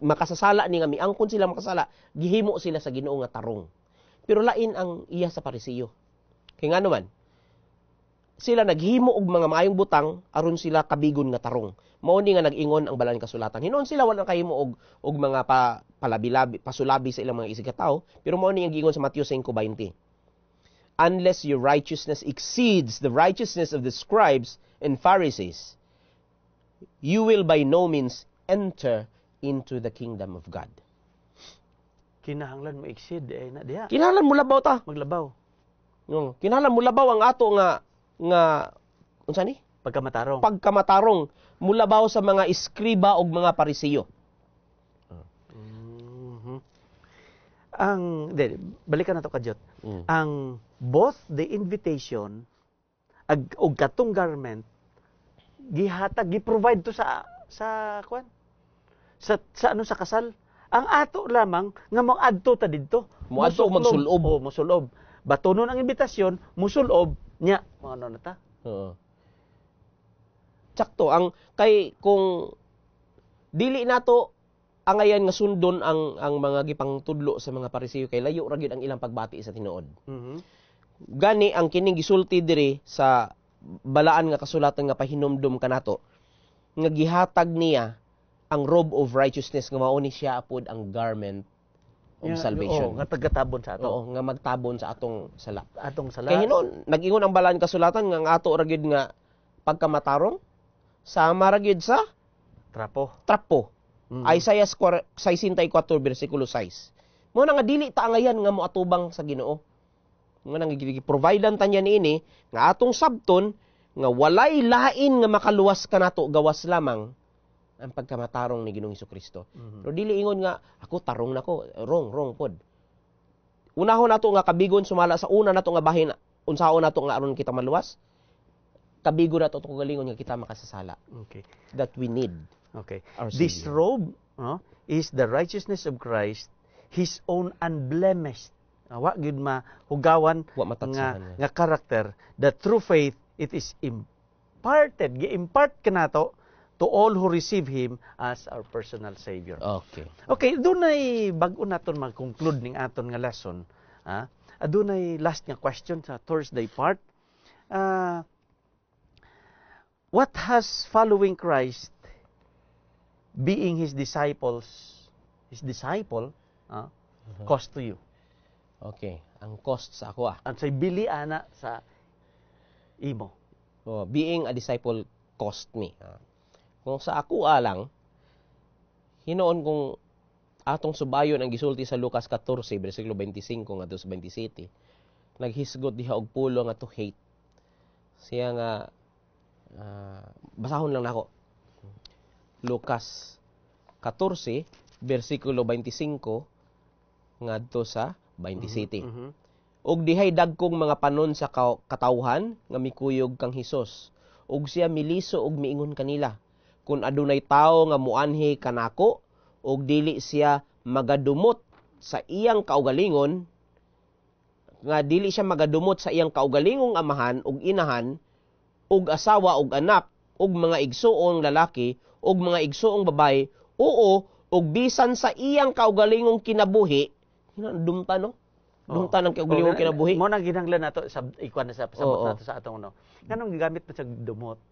Speaker 6: makasasala ni nga miangkon sila makasala, gihimo sila sa Ginoo nga tarong. Pero lain ang iya sa Parisiyo. Kay nga naman sila naghimo og mga maayong butang aron sila kabigon nga tarong. Mao ni nga nag-ingon ang Balaan Kasulatan. Hinuon sila wala kahimo og mga palabi-labi, pasulabi sa ilang mga isig ka tawo, pero mao ni ang giingon sa Mateo 5:20. Unless your righteousness exceeds the righteousness of the scribes and Pharisees, you will by no means enter into the kingdom of God.
Speaker 5: Kinahanglan mo exceed na diha.
Speaker 6: Kinahanglan mo labaw ta.
Speaker 5: Maglabaw.
Speaker 6: Kinahanglan mo labaw ang ato nga unsa ni?
Speaker 5: Pagkamatarong.
Speaker 6: Pagkamatarong mulabaw sa mga iskriba og mga Parisiyo.
Speaker 5: Balikan nato kadyot. Ang both the invitation ug katong garment gihatag gi-provide to sa kwan. Sa ano sa kasal. Ang ato lamang nga mo adto ta didto.
Speaker 6: Moadto magsulob.
Speaker 5: O mosulob. Batonon ang imbitasyon, musulob nya ano na ta.
Speaker 6: Oo. Tsakto ang kay kung dili nato ang ayan nga sundon ang mga gipang tudlo sa mga Parisiyo kay layo ra gyud ang ilang pagbati sa tinuod. Gani ang kining gisulti diri sa Balaan nga Kasulatan nga pahinomdom kanato nga gihatag niya ang robe of righteousness nga mao ni siya apod ang garment of salvation.
Speaker 5: Nga tagatabon sa ato.
Speaker 6: Oo, nga magtabon sa atong sala.
Speaker 5: Atong sala.
Speaker 6: Kaya hinon, nag-ingon ang Balaan Kasulatan nga ang ato ra gyud nga pagkamatarong sama ra gyud sa trapo. Isaiah 64 versikulo 6. Mo na nga dili ta angayan nga moatubang sa Ginoo. Nga nang gi-providean ta niya niini nga atong sabton nga walay lain nga makaluwas kanato gawas lamang ang pagkamatarong ni Ginoong Hesukristo. Pero dili ingon nga ako tarong nako, wrong pod. Unahon nato nga kabigon sumala sa una nato nga bahin unsaon nato nga aron kita maluwas. Kabigon nato tong galingon nga kita makasasala.
Speaker 5: Okay.
Speaker 6: That we need.
Speaker 5: Okay.
Speaker 6: Our
Speaker 5: This
Speaker 6: Savior.
Speaker 5: robe is the righteousness of Christ, His own unblemished. Wa gyud mahugawan
Speaker 6: Wa matatsahan
Speaker 5: nga karakter. The true faith, it is imparted, gi-impart kanato to all who receive Him as our personal Savior.
Speaker 6: Okay.
Speaker 5: Okay, dunay bag-o naton mag-conclude ning aton nga lesson. Dunay last nga question sa Thursday part. What has following Christ, being His disciple, cost to you?
Speaker 6: Okay. Ang cost sa ako
Speaker 5: Ang say bili ana sa imo.
Speaker 6: Being a disciple cost me. Kung sa ako lang, hinoon kung atong subayon ang gisulti sa Lucas 14, versikulo 25 ngadto sa 27, naghisgot diha og pulo nga to hate. Siya nga, basahon lang nako. Lucas 14, versikulo 25 ngadto sa 27. Og dihay dagkong mga panon sa katawhan nga mikuyog kang Hesus. Og siya miliso og miingon kanila, kung adunay tawo nga muanhi kanako og dili siya magadumot sa iyang kaugalingon, nga dili siya magadumot sa iyang kaugalingong amahan ug inahan ug asawa ug anak ug mga igsuong lalaki ug mga igsuong babae, oo, ug bisan sa iyang kaugalingong kinabuhi, dumta no? Dumta ng kaugalingong kinabuhi.
Speaker 5: Mo nang ginahanglan nato sa ikuan sa pasabot nato sa atong nganong gigamit pa sa dumot.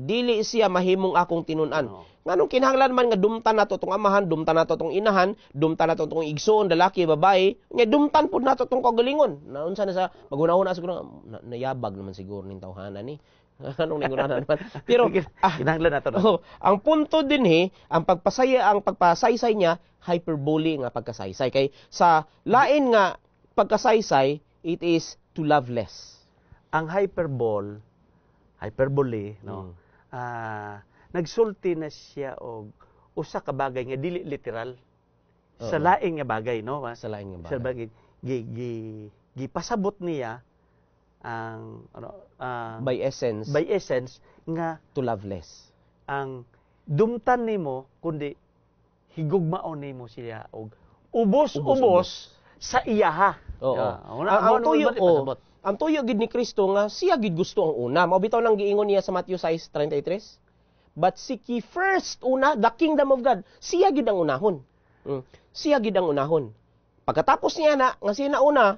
Speaker 6: Dili siya mahimong akong tinunan. Nganong kinahanglan man nga dumtan nato tong amahan, dumtan nato tong inahan, dumtan nato tong igsoon, lalaki, babae, nga dumtan pud nato tong kaugalingon. Naunsa na sa magunahon na siguro nayabag naman siguro ning tawhana ni. Anong nigunahan naman. Pero
Speaker 5: kinahanglan nato.
Speaker 6: Ang punto din ang pagpasaysay niya hyperbole nga pagkasaysay kay sa lain nga pagkasaysay, it is to love less.
Speaker 5: Ang hyperbole, no? Nagsulti na siya og usa ka bagay nga dili literal. Sa laing nga bagay, no?
Speaker 6: Sa lain nga bagay.
Speaker 5: Sa bagay. gipasabot niya ang
Speaker 6: By essence,
Speaker 5: by essence nga
Speaker 6: to love less.
Speaker 5: ang dumtan nimo kundi higugmaon nimo siya og ubos-ubos sa iyaha.
Speaker 6: Oo.
Speaker 5: Ang
Speaker 6: Ang tuyo gid ni Kristo nga siya gid gusto ang una. Mao bitaw nang giingon niya sa Matthew 6:33. But seek ye first una the kingdom of God. Siya gid ang unahon. Siya gid ang unahon. Pagkatapos niya na nga siya na una,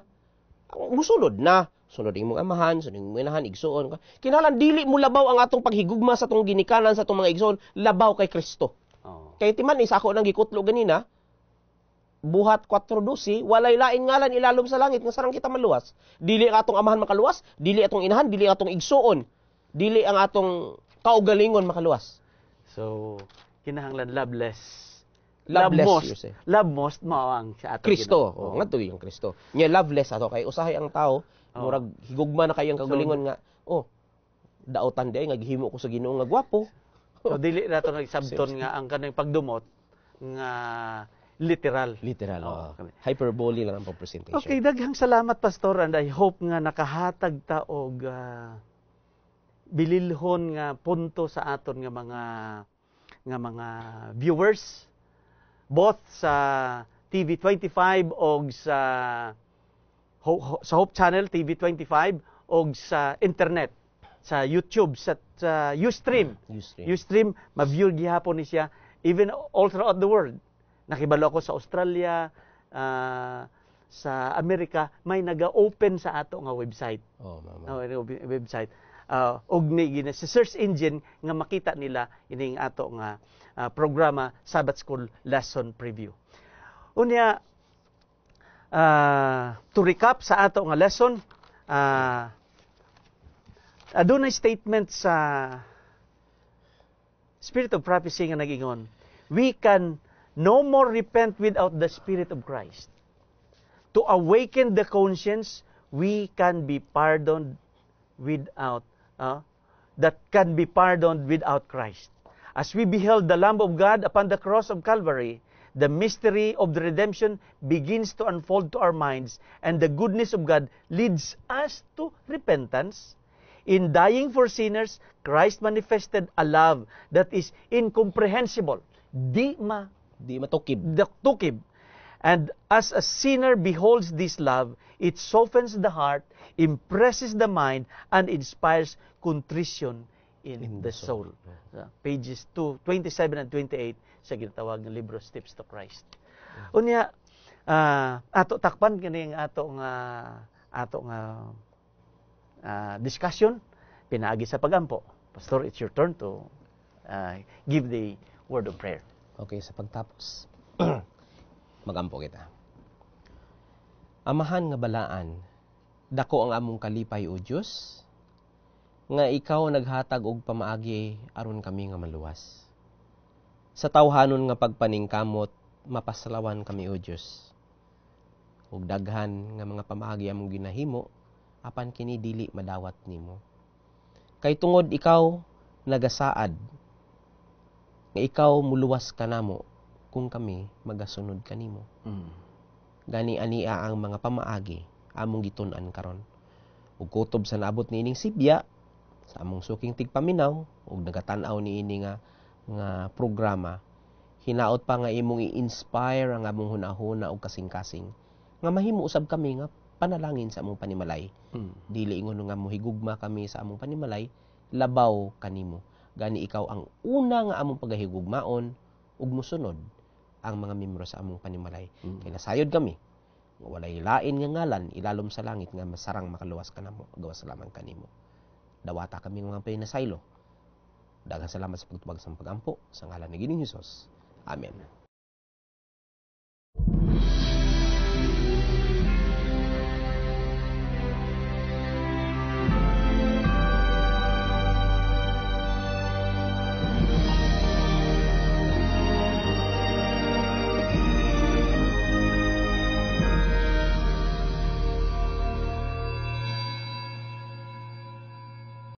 Speaker 6: musulod na. Sunod imong amahan, sunod imong inahan, igsuon. Kinahanglan dili mo labaw ang atong paghigugma sa atong ginikanan sa atong mga igsuon, labaw kay Kristo. Kay timan ni sa ako nang gikutlo ganina, buhat 4:12, walay lain ngalan ilalom sa langit nga sarang kita maluwas. Dili ang atong amahan makaluwas, dili atong inahan, dili atong igsuon, dili ang atong kaugalingon makaluwas.
Speaker 5: So, kinahanglan loveless.
Speaker 6: Love less, you say.
Speaker 5: Love most mao ang sa ato
Speaker 6: Kristo,
Speaker 5: Ginoo.
Speaker 6: ngadto yung Kristo. Nya loveless ato kay usahay ang tao, murag higugma na kayang kaugalingon nga, daotan di nga gihimo ko sa Ginoo nga gwapo.
Speaker 5: So dili na to nagsabton nga ang kanang pagdumot nga literal.
Speaker 6: Hyperbole lang ang presentation.
Speaker 5: Okay, daghang salamat Pastor, and I hope nga nakahatag ta og bililhon nga punto sa aton nga mga viewers both sa TV25 og sa Hope Channel TV25 og sa internet, sa YouTube, sa Ustream. Ustream ma-view gihapon ni siya even all throughout the world. Nakibalo ako sa Australia, sa Amerika, may naga-open sa ato nga website. Website. Og ni sa search engine nga makita nila ining ato nga programa Sabbath School Lesson Preview. Unya, to recap sa ato nga lesson, adunay statement sa Spirit of Prophecy nga nagingon, we can no more repent without the Spirit of Christ. To awaken the conscience, we can be pardoned without without Christ. As we beheld the Lamb of God upon the cross of Calvary, the mystery of the redemption begins to unfold to our minds, and the goodness of God leads us to repentance. In dying for sinners, Christ manifested a love that is incomprehensible. Di matukib. And as a sinner beholds this love, it softens the heart, impresses the mind, and inspires contrition in the soul. Pages 27 and 28 sa ginatawag ng libro Steps to Christ. Unya, ato takpan kini ang ato nga discussion pinaagi sa pagampo. Pastor, it's your turn to give the word of prayer.
Speaker 6: Okay, sa pagtapos, magampo kita. Amahan nga balaan, dako ang among kalipay o Diyos, nga ikaw naghatag og pamaagi aron kami nga maluwas. Sa tawhanon nga pagpaningkamot, mapaslawan kami o Diyos. Ug daghan nga mga pamaagi among ginahimo, apan kini dili madawat nimo. Kay tungod ikaw nagasaad, nga ikaw muluwas kanamo kung kami magasunod kanimo. Gani ania ang mga pamaagi among gitun-an karon. Ug kutob sa naabot niining sibya sa among suking tigpaminaw ug nagatan-aw niini nga programa, hinaot pa nga imong i-inspire ang among hunahuna ug kasing-kasing nga mahimo usab kami nga panalangin sa among panimalay. Dili ingon nga mohigugma kami sa among panimalay, labaw kanimo. Gani ikaw ang una nga among pagahigugmaon ug mosunod ang mga miyembro sa among panimalay. Kay nasayod kami nga walay lain nga ngalan ilalom sa langit nga masarang makaluwas kanamo, gawas lamang kanimo. Dawata kami mga pinasaylo. Daghang salamat sa pagtubag sa pagampo sa ngalan ni Ginoong Hesus. Amen.